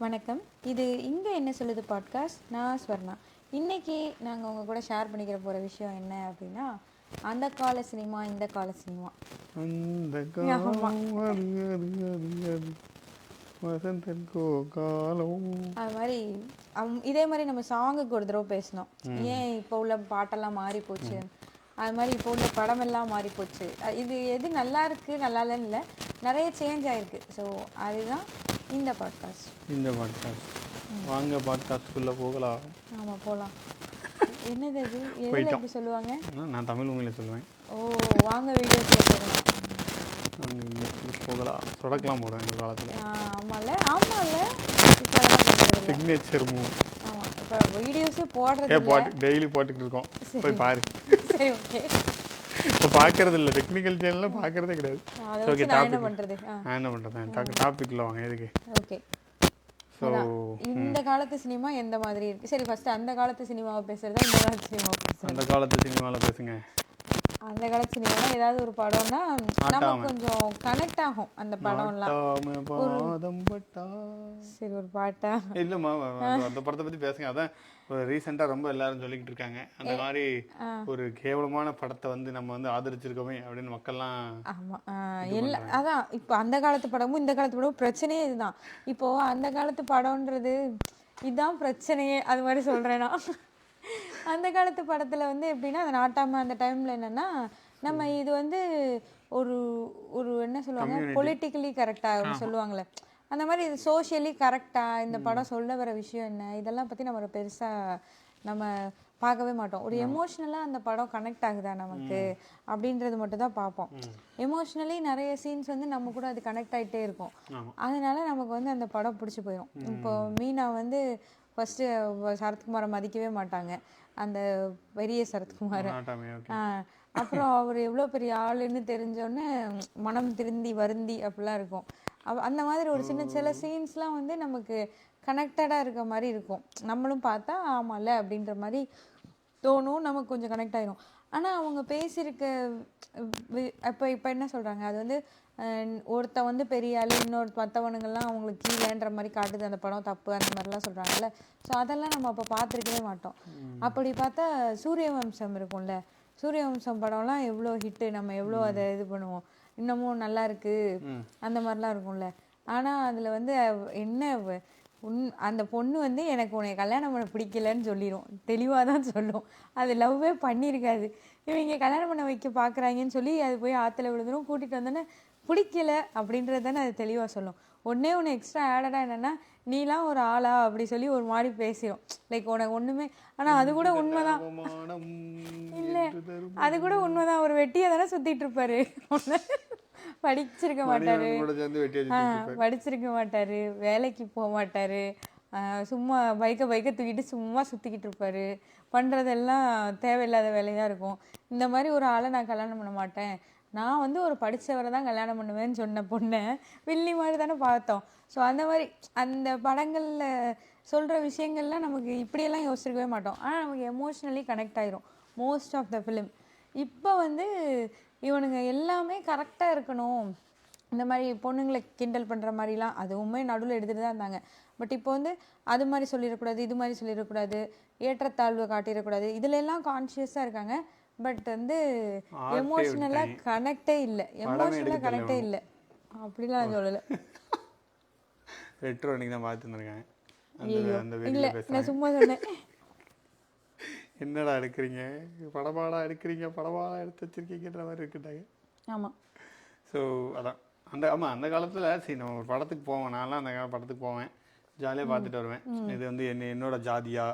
வணக்கம். இது இங்கே என்ன சொல்லுது பாட்காஸ்ட். நான் ஸ்வர்ணா. இன்னைக்கு நாங்கள் உங்கள் கூட ஷேர் பண்ணிக்கிற போகிற விஷயம் என்ன அப்படின்னா, அந்த கால சினிமா, இந்த கால சினிமா. அது மாதிரி இதே மாதிரி நம்ம சாங்குக்கு ஒரு தடவை பேசினோம். ஏன் இப்போ உள்ள பாட்டெல்லாம் மாறி போச்சு, அது மாதிரி இப்போ உள்ள படமெல்லாம் மாறி போச்சு, இது எது நல்லா இருக்கு நல்லா இல்லைன்னு இல்லை, நிறைய சேஞ்ச் ஆயிருக்கு. ஸோ அதுதான் இந்த பாட்காஸ்ட். வாங்க பாட்காஸ்ட்குள்ளே போகலாம். ஆமாம், போகலாம். என்னது அது, எதில் எப்படி சொல்லுவாங்க? நான் தமிழ் உண்மையிலே சொல்லுவேன். ஓ, வாங்க வீடியோஸில் போகலாம். போகலாம், சொடக்கலாம் போடுவேன் இந்த காலத்தில். ஆமாம்ல ஆமாம்ல, இப்போ சிக்னேச்சர் மூவ். ஆமாம், இப்போ வீடியோஸே போடுறது டெய்லி போட்டுக்கிட்டு இருக்கோம். போய் பாரு. சரி, ஓகே. இப்போ பார்க்கறது இல்லை, டெக்னிக்கல் சேனலில் பார்க்கறதே கிடையாது. ஓகே, நான் என்ன பண்ணுறது டாபிக்ல வாங்க. எதுக்கு? ஓகே. ஸோ இந்த காலத்து சினிமா எந்த மாதிரி இருக்கு? சரி, ஃபர்ஸ்ட் அந்த காலத்து சினிமாவை பேசுறதா இந்த காலத்து சினிமாவை பேசுறதா? அந்த காலத்து சினிமாவில் பேசுங்க. அந்த காலத்து சினிமானா ஏதாவது ஒரு படம்னா நமக்கு கொஞ்சம் கனெக்ட் ஆகும். அந்த படம்லாம் சரி, ஒரு பாட்டா இல்லைம்மா, அந்த படத்தை பற்றி பேசுங்க. அதான் ரீசெண்டாக ரொம்ப எல்லாரும் சொல்லிக்கிட்டு இருக்காங்க, அந்த மாதிரி ஒரு கேவலமான படத்தை வந்து நம்ம வந்து ஆதரிச்சிருக்கோமே அப்படின்னு மக்கள்லாம். ஆமாம், எல்லாம் அதான். இப்போ அந்த காலத்து படமும் இந்த காலத்து படமும் பிரச்சனையே இதுதான். இப்போது அந்த காலத்து படம்ன்றது இதுதான் பிரச்சனையே, அது மாதிரி சொல்கிறேன்னா. அந்த காலத்து படத்தில் வந்து எப்படின்னா, அந்த நாட்டாமல் அந்த டைமில் என்னென்னா, நம்ம இது வந்து ஒரு ஒரு என்ன சொல்லுவாங்க, பொலிட்டிக்கலி கரெக்டாக சொல்லுவாங்களே, அந்த மாதிரி இது சோஷியலி கரெக்டாக இந்த படம் சொல்ல வர விஷயம் என்ன, இதெல்லாம் பற்றி நம்ம பெருசாக நம்ம பார்க்கவே மாட்டோம். ஒரு எமோஷ்னலாக அந்த படம் கனெக்ட் ஆகுதா நமக்கு அப்படின்றது மட்டும் தான் பார்ப்போம். எமோஷ்னலி நிறைய சீன்ஸ் வந்து நம்ம கூட அது கனெக்ட் ஆகிட்டே இருக்கும். அதனால நமக்கு வந்து அந்த படம் பிடிச்சி போயிடும். இப்போ மீனா வந்து ஃபஸ்ட்டு சரத்குமாரை மதிக்கவே மாட்டாங்க, அந்த பெரிய சரத்குமாரை. அப்புறம் அவர் எவ்வளோ பெரிய ஆளுன்னு தெரிஞ்சோடனே மனம் திருந்தி வருந்தி அப்படிலாம் இருக்கும். அந்த மாதிரி ஒரு சில சீன்ஸ்லாம் வந்து நமக்கு கனெக்டடாக இருக்க மாதிரி இருக்கும். நம்மளும் பார்த்தா ஆமாம்ல அப்படின்ற மாதிரி தோணும், நமக்கு கொஞ்சம் கனெக்ட் ஆகிரும். ஆனால் அவங்க பேசியிருக்க இப்போ என்ன சொல்கிறாங்க, அது வந்து ஒருத்த வந்து பெரிய ஆள், இன்னொரு மற்றவனுங்கள்லாம் அவங்களுக்கு கீழேன்ற மாதிரி காட்டுது அந்த படம், தப்பு அந்த மாதிரிலாம் சொல்கிறாங்கல்ல. ஸோ அதெல்லாம் நம்ம அப்போ பார்த்துருக்கவே மாட்டோம். அப்படி பார்த்தா சூரியவம்சம் இருக்கும்ல, சூரியவம்சம் படம்லாம் எவ்வளோ ஹிட்டு, நம்ம எவ்வளோ அதை இது பண்ணுவோம், இன்னமும் நல்லா இருக்குது அந்த மாதிரிலாம் இருக்கும்ல. ஆனால் அதில் வந்து என்ன அந்த பொண்ணு வந்து எனக்கு உன்னை கல்யாணம் பண்ண பிடிக்கலன்னு சொல்லிடும், தெளிவாக தான் சொல்லும். அது லவ்வே பண்ணியிருக்காது. இவங்க கல்யாணம் பண்ண வைக்க பார்க்குறாங்கன்னு சொல்லி அது போய் ஆற்றுல விழுந்துடும். கூட்டிகிட்டு வந்தோன்னே பிடிக்கல அப்படின்றது தானே அது தெளிவாக சொல்லும். ஒன்று எக்ஸ்ட்ரா ஆடடாக என்னென்னா, நீலாம் ஒரு ஆளா அப்படி சொல்லி ஒரு மாதிரி பேசிடும், லைக் உனக்கு ஒன்றுமே. ஆனால் அது கூட உண்மைதான் இல்லை, அது கூட உண்மைதான். ஒரு வெட்டியை தானே சுற்றிட்டு இருப்பாரு, படிச்சிருக்க மாட்டாரு, வேலைக்கு போக மாட்டாரு, சும்மா பைக்கை தூக்கிட்டு சும்மா சுற்றிக்கிட்டு இருப்பாரு, பண்ணுறதெல்லாம் தேவையில்லாத வேலையாக இருக்கும். இந்த மாதிரி ஒரு ஆளை நான் கல்யாணம் பண்ண மாட்டேன், நான் வந்து ஒரு படித்தவரை தான் கல்யாணம் பண்ணுவேன்னு சொன்ன பொண்ணை வில்லி மாதிரி தானே பார்த்தோம். ஸோ அந்த மாதிரி அந்த படங்களில் சொல்கிற விஷயங்கள்லாம் நமக்கு இப்படியெல்லாம் யோசிச்சிருக்கவே மாட்டோம். ஆனால் நமக்கு எமோஷ்னலி கனெக்ட் ஆயிரும் மோஸ்ட் ஆஃப் த ஃபிலிம். இப்போ வந்து இவனுங்க எல்லாமே கரெக்டாக இருக்கணும், இந்த மாதிரி பொண்ணுங்களை கிண்டல் பண்ணுற மாதிரிலாம் அதுவுமே நடுவில் எடுத்துகிட்டு தான் இருந்தாங்க. பட் இப்போ வந்து அது மாதிரி சொல்லிடக்கூடாது, இது மாதிரி சொல்லிடக்கூடாது, ஏற்றத்தாழ்வை காட்டிடக்கூடாது, இதுல எல்லாம் கான்ஷியஸாக இருக்காங்க. பட் வந்து எமோஷ்னலாக கனெக்டே இல்லை, எமோஷ்னலாக கனெக்டே இல்லை அப்படிலாம் நான் சொல்லலை. ரெட்ரோ அன்னைக்கு தான் பார்த்துருந்துருக்கேன். இல்லை, நான் சும்மா சொன்னேன். என்னடா எடுக்கிறீங்க, படமாடா எடுக்கிறீங்க, படமாடா எடுத்து வச்சிருக்கீங்கன்ற மாதிரி இருக்குட்டாங்க. ஆமாம். ஸோ அதான் அந்த காலத்தில் சரி நம்ம ஒரு படத்துக்கு போவேன், நான்லாம் அந்த படத்துக்கு போவேன், ஜாலியாக பார்த்துட்டு வருவேன். இது வந்து என்னோட ஜாதியா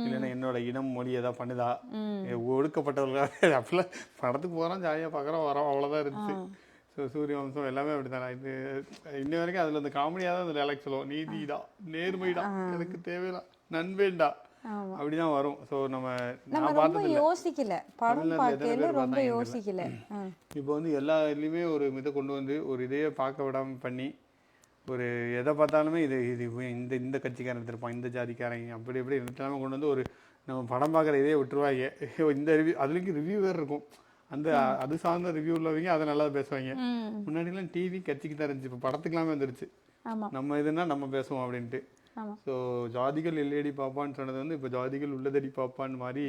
இல்லைன்னா என்னோட இனம் மொழி எதாவது பண்ணுதா, ஒடுக்கப்பட்டவர்களாக அப்படிலாம் படத்துக்கு போகிறோம், ஜாலியாக பார்க்குறோம், வரோம், அவ்வளோதான் இருந்துச்சு. ஸோ சூரியவம்சம் எல்லாமே அப்படி தானே. இது இன்ன வரைக்கும் அதில் இந்த காமெடியாக தான் அந்த டைலாக் சொல்லுவோம், நீதிடா, நேர்மைடா, எனக்கு தேவையில்லை, நண்பேண்டா, அப்படிதான் வரும். ஸோ நம்ம ரொம்ப யோசிக்கல, படம் பார்க்கல ரொம்ப யோசிக்கல. இப்போ வந்து எல்லா இதுலேயுமே ஒரு இதை கொண்டு வந்து ஒரு இதையே பார்க்க விடாமல் பண்ணி, ஒரு எதை பார்த்தாலுமே இது இது இந்த இந்த கட்சிக்காரன் எடுத்திருப்பான், இந்த ஜாதிக்காரங்க, அப்படி இப்படி எல்லாமே கொண்டு வந்து ஒரு நம்ம படம் பார்க்குற இதே விட்டுருவாங்க. இந்த ரிவ்யூ அதுலேயும் ரிவ்யூ வேறு இருக்கும், அந்த அது சார்ந்த ரிவ்யூ உள்ளவங்க அதை நல்லா பேசுவாங்க. முன்னாடிலாம் டிவி கட்சிக்கு தான் இருந்துச்சு, இப்போ படத்துக்கெல்லாமே வந்துருச்சு. நம்ம இதுன்னா நம்ம பேசுவோம் அப்படின்ட்டு. ஸோ ஜாதிகள் இல்லையடி பாப்பான்னு சொன்னது வந்து இப்போ ஜாதிகள் உள்ளதடி பாப்பான்னு மாதிரி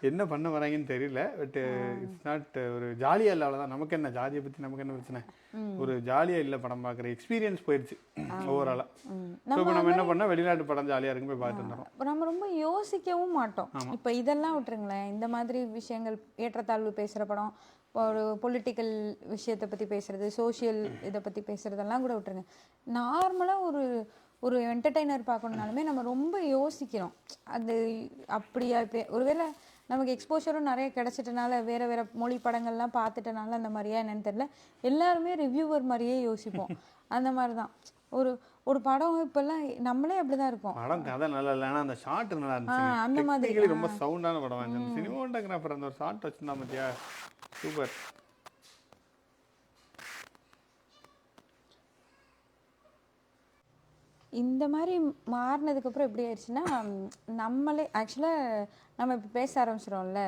என்ன பண்ண வராங்கன்னு தெரியல. பட் இட்ஸ் நாட் ஒரு ஜாலியாக இல்லை, அவ்வளோதான். நமக்கு என்ன ஜாதியை பற்றி நமக்கு என்ன பிரச்சனை, ஒரு ஜாலியாக இல்லை படம் பார்க்குற எக்ஸ்பீரியன்ஸ் போயிடுச்சு ஓவராலாக. ஸோ இப்போ நம்ம என்ன பண்ணால் வெளிநாட்டு படம் ஜாலியாக இருக்குன்னு போய் பார்த்து வந்துடுறோம். நம்ம ரொம்ப யோசிக்கவும் மாட்டோம். இப்போ இதெல்லாம் விட்டுருங்களேன், இந்த மாதிரி விஷயங்கள் ஏற்றத்தாழ்வு பேசுகிற படம், ஒரு பொலிட்டிக்கல் விஷயத்தை பற்றி பேசுறது, சோஷியல் இதை பற்றி பேசுறதெல்லாம் கூட விட்டுருங்க. நார்மலாக ஒரு என்டர்டெய்னர் பார்க்கணுனாலுமே நம்ம ரொம்ப யோசிக்கிறோம். அது அப்படியா, இப்போ ஒருவேளை நமக்கு எக்ஸ்போஷரும் நிறைய கிடைச்சிட்டனால வேறு வேறு மொழி படங்கள்லாம் பார்த்துட்டனால அந்த மாதிரியா என்னன்னு தெரியல, எல்லாருமே ரிவ்யூவர் மாதிரியே யோசிப்போம். அந்த மாதிரி தான் ஒரு படம் இப்போல்லாம் நம்மளே அப்படிதான் இருப்போம். படம் கதை நல்லா இல்லை, ஆனால் அந்த ஷார்ட் நல்லா இருந்துச்சு. அந்த மாதிரி ரொம்ப சவுண்டான படம் இருந்துச்சு. சினிமாட்டோகிராஃபர் அந்த ஒரு ஷார்ட் வச்சுருந்தா பார்த்தியா, சூப்பர். இந்த மாதிரி மாறினதுக்கப்புறம் எப்படி ஆயிடுச்சுன்னா, நம்மளே ஆக்சுவலாக நம்ம இப்போ பேச ஆரம்பிச்சிடும்ல,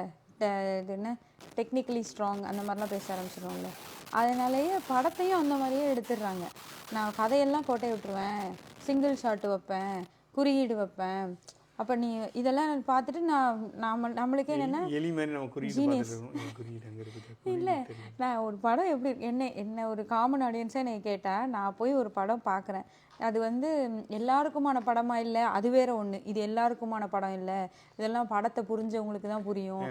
இது என்ன டெக்னிக்கலி ஸ்ட்ராங் அந்த மாதிரிலாம் பேச ஆரம்பிச்சிடும்ல, அதனாலேயே படத்தையும் அந்த மாதிரியே எடுத்துடுறாங்க. நான் கதையெல்லாம் கோட்டை விட்டுருவேன், சிங்கிள் ஷாட் வைப்பேன், குறியீடு வைப்பேன். அப்போ நீ இதெல்லாம் பார்த்துட்டு நம்மளுக்கே என்னென்னா இல்லை, நான் ஒரு படம் எப்படி என்ன ஒரு காமன் ஆடியன்ஸாக என்னை கேட்டால், நான் போய் ஒரு படம் பார்க்குறேன், அது வந்து எல்லாருக்குமான படமா இல்லை, அது வேற ஒன்று, இது எல்லாருக்குமான படம் இல்லை, இதெல்லாம் படத்தை புரிஞ்சவங்களுக்கு தான் புரியும்.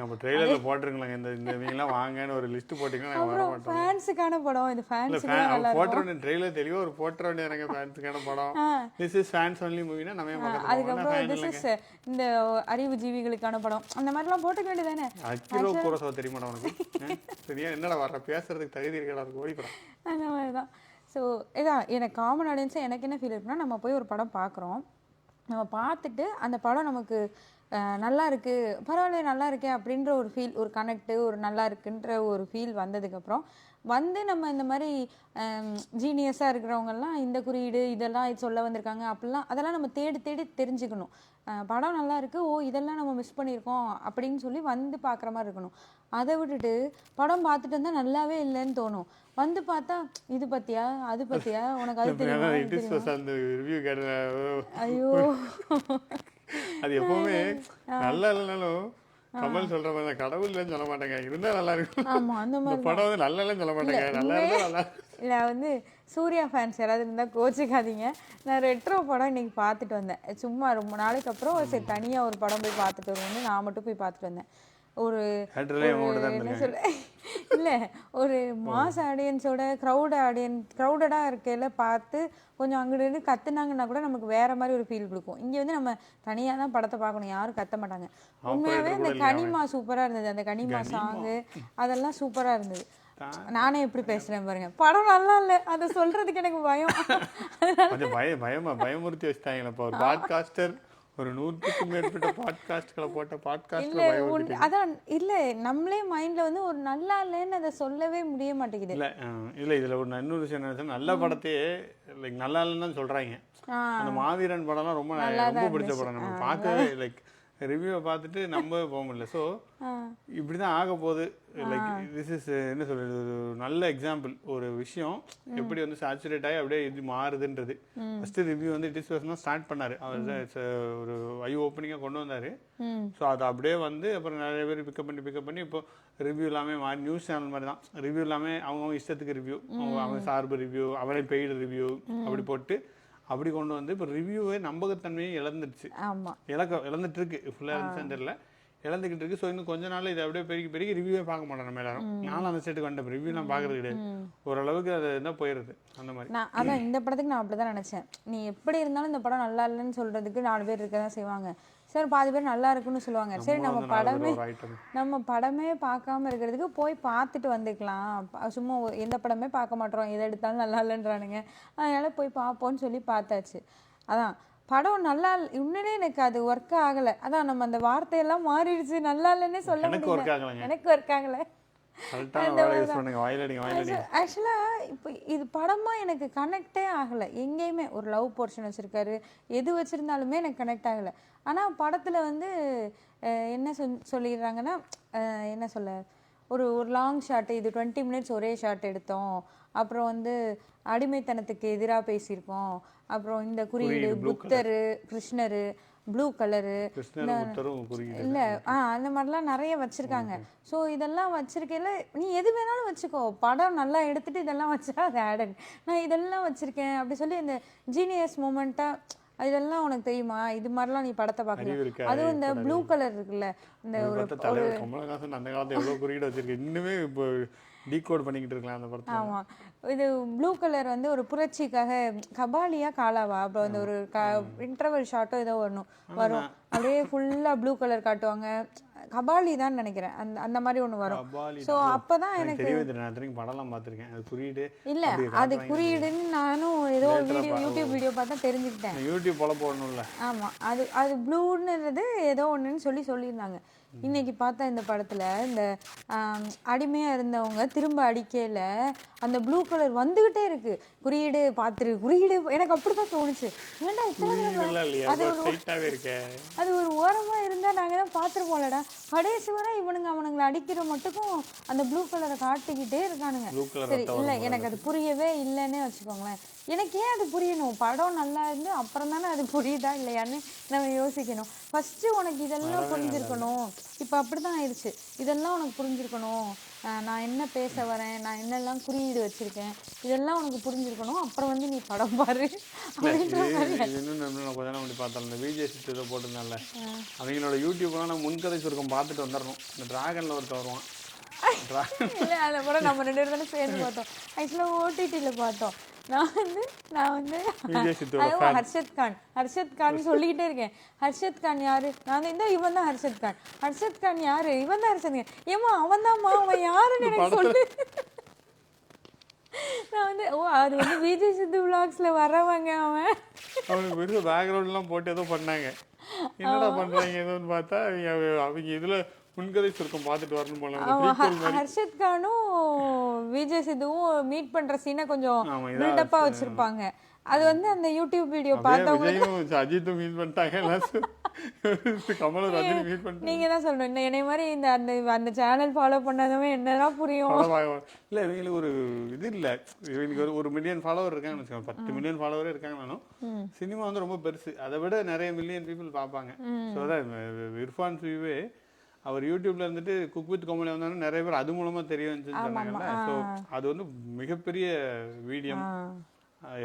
வாங்கன்னு ஒரு லிஸ்ட் போட்டீங்கன்னா அப்புறம் ஃபேன்ஸுக்கான படம், இது ஃபேன்ஸுக்கான ட்ரெய்லர் தெளிவா ஒரு போட்டோ எனக்கு ஃபேன்ஸுக்கான படம், திஸ் இஸ் ஃபேன்ஸ் ஒன்லி மூவினா நம்ம அதுக்கப்புறம் திஸ் இஸ் இந்த அறிவு ஜீவிகளுக்கான படம், அந்த மாதிரிலாம் போட்டுக்க வேண்டியதானே. தெரியுமா உனக்கு சரியா என்னடா வர்ற பேசுறதுக்கு தகுதி இருக்கா ஓடிப்படம் அந்த மாதிரி தான். ஸோ இதான் எனக்கு காமன் ஆடியன்ஸாக எனக்கு என்ன ஃபீல் இருக்குன்னா, நம்ம போய் ஒரு படம் பார்க்குறோம், நம்ம பார்த்துட்டு அந்த படம் நமக்கு நல்லா இருக்குது, பரவாயில்ல நல்லா இருக்கே அப்படின்ற ஒரு ஃபீல், ஒரு கனெக்டு, ஒரு நல்லா இருக்குன்ற ஒரு ஃபீல் வந்ததுக்கப்புறம் வந்து நம்ம இந்த மாதிரி ஜீனியஸாக இருக்கிறவங்கெல்லாம் இந்த குறியீடு இதெல்லாம் சொல்ல வந்திருக்காங்க அப்படிலாம், அதெல்லாம் நம்ம தேடி தேடி தெரிஞ்சுக்கணும். படம் நல்லா இருக்குது, ஓ இதெல்லாம் நம்ம மிஸ் பண்ணியிருக்கோம் அப்படின்னு சொல்லி வந்து பார்க்குற மாதிரி இருக்கணும். அதை விட்டுட்டு படம் பார்த்துட்டு வந்தால் நல்லாவே இல்லைன்னு தோணும், வந்து பார்த்தா இது பத்தியா அது பத்தியா உனக்கு அது தெரியும், ஐயோ அது எப்பவுமே நல்லா இல்லைனாலும் கமல் சொல்ற மாதிரி கடவுள் இல்லைன்னு சொல்ல மாட்டாங்க, இருந்தா நல்லா இருக்கும். ஆமா அந்த மாதிரி படம் வந்து நல்லா இல்லைன்னு சொல்ல மாட்டாங்க, நல்லா இருந்தா நல்லா. இல்லை வந்து சூர்யா ஃபேன்ஸ் யாராவது இருந்தால் கோச்சிக்காதீங்க, நான் ரெட்ரோ படம் இன்னைக்கு பார்த்துட்டு வந்தேன். சும்மா ரொம்ப நாளைக்கு அப்புறம் சரி தனியாக ஒரு படம் போய் பார்த்துட்டு வருவோம்னு நான் மட்டும் போய் பார்த்துட்டு வந்தேன். என்ன சொல்ல இல்லை, ஒரு மாஸ் ஆடியன்ஸோட க்ரௌடடாக இருக்கையில் பார்த்து கொஞ்சம் அங்கிட்டு கத்துனாங்கன்னா கூட நமக்கு வேற மாதிரி ஒரு ஃபீல் கொடுக்கும். இங்கே வந்து நம்ம தனியாக தான் படத்தை பார்க்கணும், யாரும் கத்த மாட்டாங்க. உண்மையாகவே இந்த கனிமா சூப்பராக இருந்தது, அந்த கனிமா சாங்கு அதெல்லாம் சூப்பராக இருந்தது. நானே எப்படி பேசுறேன் பாருங்க, படம் நல்லா இல்லை அதை சொல்றதுக்கு எனக்கு பயம். பயமுறுத்தி வச்சுட்டாங்க ஒரு பாட்காஸ்டர், ஒரு 100க்கும் மேற்பட்ட பாட்காஸ்ட்களை போட்ட பாட்காஸ்ட். அதான் இல்லை, நம்மளே மைண்ட்ல வந்து ஒரு நல்லா இல்லைன்னு அதை சொல்லவே முடிய மாட்டேங்குது. இல்லை இதுல ஒரு இன்னொரு விஷயம் என்ன, நல்ல படத்தையே லைக் நல்லா இல்லைன்னு சொல்றாங்க. அந்த மாவீரன் படம்லாம் ரொம்ப பிடிச்ச படம், நம்ம பார்க்கவே லைக் ரிவ்யூவை பார்த்துட்டு நம்பவே போக முடியல. ஸோ இப்படி தான் ஆக போகுது. லைக் திஸ் இஸ் என்ன சொல்றது, ஒரு நல்ல எக்ஸாம்பிள், ஒரு விஷயம் எப்படி வந்து சேச்சுரேட் ஆகி அப்படியே இது மாறுதுன்றது. ஃபர்ஸ்ட் ரிவ்யூ வந்து இட் இஸ் தான் ஸ்டார்ட் பண்ணாரு, அவர் ஒரு ஐ ஓப்பனிங்காக கொண்டு வந்தாரு. ஸோ அது அப்படியே வந்து அப்புறம் நிறைய பேர் பிக்கப் பண்ணி இப்போ ரிவ்யூ எல்லாமே மாறி நியூஸ் சேனல் மாதிரி தான், ரிவ்யூ எல்லாமே அவங்கவுங்க இஷ்டத்துக்கு ரிவ்யூ, அவங்க சார்பு ரிவ்யூ, அவரே பெய்டு ரிவ்யூ அப்படி போட்டு அப்படி கொண்டு வந்து இப்போ ரிவ்யூவே நம்பகத்தன்மையை இழந்துருச்சு. இழந்துட்டு இருக்கு, ஃபுல்லாக இருந்துச்சுன்னு தெரியல, இழந்துக்கிட்டு இருக்கு. ஸோ இன்னும் கொஞ்ச நாள் இது அப்படியே பெருகி ரிவ்யூவே பார்க்க மாட்டோம் நம்ம எல்லாரும். நானும் அந்த ஸ்டேட்டுக்கு வந்துட்டேன், ரிவ்யூலாம் பார்க்கறது கிடையாது, ஓரளவுக்கு அது என்ன போயிடுது அந்த மாதிரி. அதான் இந்த படத்துக்கு நான் அப்படிதான் நினைச்சேன், நீ எப்படி இருந்தாலும் இந்த படம் நல்லா இல்லைன்னு சொல்றதுக்கு 4 பேர் இருக்க தான் செய்வாங்க, சரி பாதி பேர் நல்லா இருக்குன்னு சொல்லுவாங்க, சரி நம்ம படமே பார்க்காம இருக்கிறதுக்கு போய் பார்த்துட்டு வந்துக்கலாம், சும்மா எந்த படமே பார்க்க மாட்டோம், எதை எடுத்தாலும் நல்லா இல்லைன்றானுங்க, அதனால போய் பார்ப்போம்னு சொல்லி பார்த்தாச்சு. அதான் படம் நல்லா உண்மையிலே எனக்கு அது ஒர்க் ஆகலை. அதான் நம்ம அந்த வார்த்தையெல்லாம் மாறிடுச்சு, நல்லா இல்லைன்னே சொல்ல முடியல, எனக்கு ஒர்க் ஆகலை. ஆக்சுவலா இப்போ இது படமா எனக்கு கனெக்டே ஆகலை, எங்கேயுமே ஒரு லவ் போர்ஷன் வச்சிருக்காரு, எது வச்சிருந்தாலுமே எனக்கு கனெக்ட் ஆகலை. ஆனா படத்துல வந்து என்ன சொல்லிடுறாங்கன்னா, என்ன சொல்ல, ஒரு லாங் ஷாட், இது 20 மினிட்ஸ் ஒரே ஷாட் எடுத்தோம், அப்புறம் வந்து அடிமைத்தனத்துக்கு எதிராக பேசியிருக்கோம், அப்புறம் இந்த குறியீடு புத்தர் கிருஷ்ணர் ப்ளூ கலரு இல்ல அந்த மாதிரிலாம் நிறைய வச்சிருக்காங்க. ஸோ இதெல்லாம் வச்சிருக்கையில நீ எது வேணாலும் வச்சுக்கோ, படம் நல்லா எடுத்துட்டு இதெல்லாம் வச்சா அது ஆடட். நான் இதெல்லாம் வச்சிருக்கேன் அப்படி சொல்லி இந்த ஜீனியஸ் மூமெண்ட்டா இதெல்லாம் உனக்கு தெரியுமா, இது மாதிரிலாம் நீ படத்தை பார்க்கலாம். அதுவும் இந்த ப்ளூ கலர் இருக்குல்ல, இந்த ஒரு கமலஹாசன் அந்த காலத்துல எவ்வளவு குறியீடு வச்சிருக்கு, இன்னுமே இப்போ டீகோட் பண்ணிக்கிட்டு இருக்கலாம் அந்த படத்தை. ஆமா, இது ப்ளூ கலர் வந்து ஒரு புரட்சிக்காக கபாலியா காலாவா அப்போ அந்த ஒரு இன்டர்வல் ஷாட்டோ ஏதோ வரும் அப்படியே ஃபுல்லா ப்ளூ கலர் காட்டுவாங்க. கபாலி தான் நினைக்கிறேன், அந்த அந்த மாதிரி ஒன்று வரும். ஸோ அப்போதான் எனக்கு படம்லாம் பார்த்துருக்கேன். அது குறியீடு இல்லை, அது குறியீடுன்னு நானும் ஏதோ யூடியூப் வீடியோ பார்த்தா தெரிஞ்சுக்கிட்டேன். யூடியூப் போல போடணும்ல. ஆமாம், அது ப்ளூன்னுறது ஏதோ ஒன்றுன்னு சொல்லியிருந்தாங்க. இன்னைக்கு பார்த்தா இந்த படத்தில் இந்த அடிமையாக இருந்தவங்க திரும்ப அடிக்கையில் அந்த ப்ளூ கலர் வந்துகிட்டே இருக்கு. குறியீடு பார்த்துரு குறியீடு, எனக்கு அப்படி தான் தோணுச்சு. ஏன்டா அது ஒரு ஓரமாக இருந்தால் நாங்கள் தான் பார்த்துருப்போம்லடா. கடைசி வரை அவனுங்களை அடிக்கிற மட்டுக்கும் அந்த ப்ளூ கலரை காட்டிக்கிட்டே இருக்கானுங்க. சரி, இல்லை எனக்கு அது புரியவே இல்லைன்னே வச்சுக்கோங்களேன். எனக்கு ஏன் அது புரியணும், படம் நல்லா இருந்து அப்புறம் தானே அது புரியுதா இல்லையான்னு நம்ம யோசிக்கணும். ஃபஸ்ட்டு உனக்கு இதெல்லாம் புரிஞ்சிருக்கணும். இப்போ அப்படி தான் ஆயிடுச்சு. இதெல்லாம் உனக்கு புரிஞ்சிருக்கணும், நான் என்ன பேச வரேன், நான் என்னெல்லாம் குறியீடு வச்சுருக்கேன், இதெல்லாம் உனக்கு புரிஞ்சிருக்கணும். அப்புறம் வந்து நீ படம் பாரு அப்படின்ற மாதிரி. இன்னும் கொஞ்ச நாள் பார்த்தோம், இந்த விஜய் சித்து இதை போட்டிருந்தால அவங்களோட யூடியூப்லாம் நம்ம முன்கதை சுருக்கம் பார்த்துட்டு வந்துடணும். இந்த டிராகனில் ஒருத்தர் வருவான். இல்லை, அதை கூட நம்ம 2 பேரும் சேர்ந்து பார்த்தோம். ஆக்சுவலாக ஓடிடியில் பார்த்தோம். நான் வந்து ஹர்ஷத் கான் சொல்லிக்கிட்டே இருக்கேன். ஹர்ஷத் கான் யாரு, நான் இந்த இவன் தான் ஹர்ஷத் கான். ஹர்ஷத் கான் யாரு, இவன் தான் ஹர்ஷத் கான். ஏமா அவன் தான்மா, அவன் யாருன்னு எனக்கு சொல்லு. நான் வந்து அது வந்து விஜய் சித்து விளாக்ஸ்ல வரவங்க. அவனுக்கு பெரிய பேக்ரவுண்ட்லாம் போட்டு ஏதோ பண்ணாங்க. என்னடா பண்றாங்க ஏதோன்னு பார்த்தா அவங்க இதுல முன்கதை சுருக்கம் பார்த்துட்டு வரணும் போல. ஹர்ஷத் கானும் விஜய் சித்துவும் மீட் பண்ற சீனை கொஞ்சம் பில்டப்பா வச்சிருப்பாங்க. அது வந்து அந்த யூடியூப் வீடியோ பார்த்தவங்க அஜித்தும் மீட் பண்ணிட்டாங்க, கமலும் ரஜினி மீட் பண்ணிட்டாங்க. நீங்க தான் சொல்லணும், இந்த என்னை மாதிரி இந்த அந்த சேனல் ஃபாலோ பண்ணாதவன் என்னதான் புரியும். இல்ல இவங்களுக்கு ஒரு இது இல்ல, இவங்களுக்கு ஒரு மில்லியன் ஃபாலோவர் இருக்காங்கன்னு வச்சுக்கோங்க, 10 மில்லியன் ஃபாலோவரே இருக்காங்கனாலும் சினிமா வந்து ரொம்ப பெருசு, அதை விட நிறைய மில்லியன் பீப்புள் பார்ப்பாங்க. ஸோ அதான் இர்ஃபான் சுவே அவர் யூடியூப்ல இருந்துட்டு குக் வித் கோமலி வந்தாலும் நிறைய பேர் அது மூலமா தெரிய வந்துச்சுன்னு சொன்னாங்கல்ல. ஸோ அது வந்து மிகப்பெரிய வீடியோ,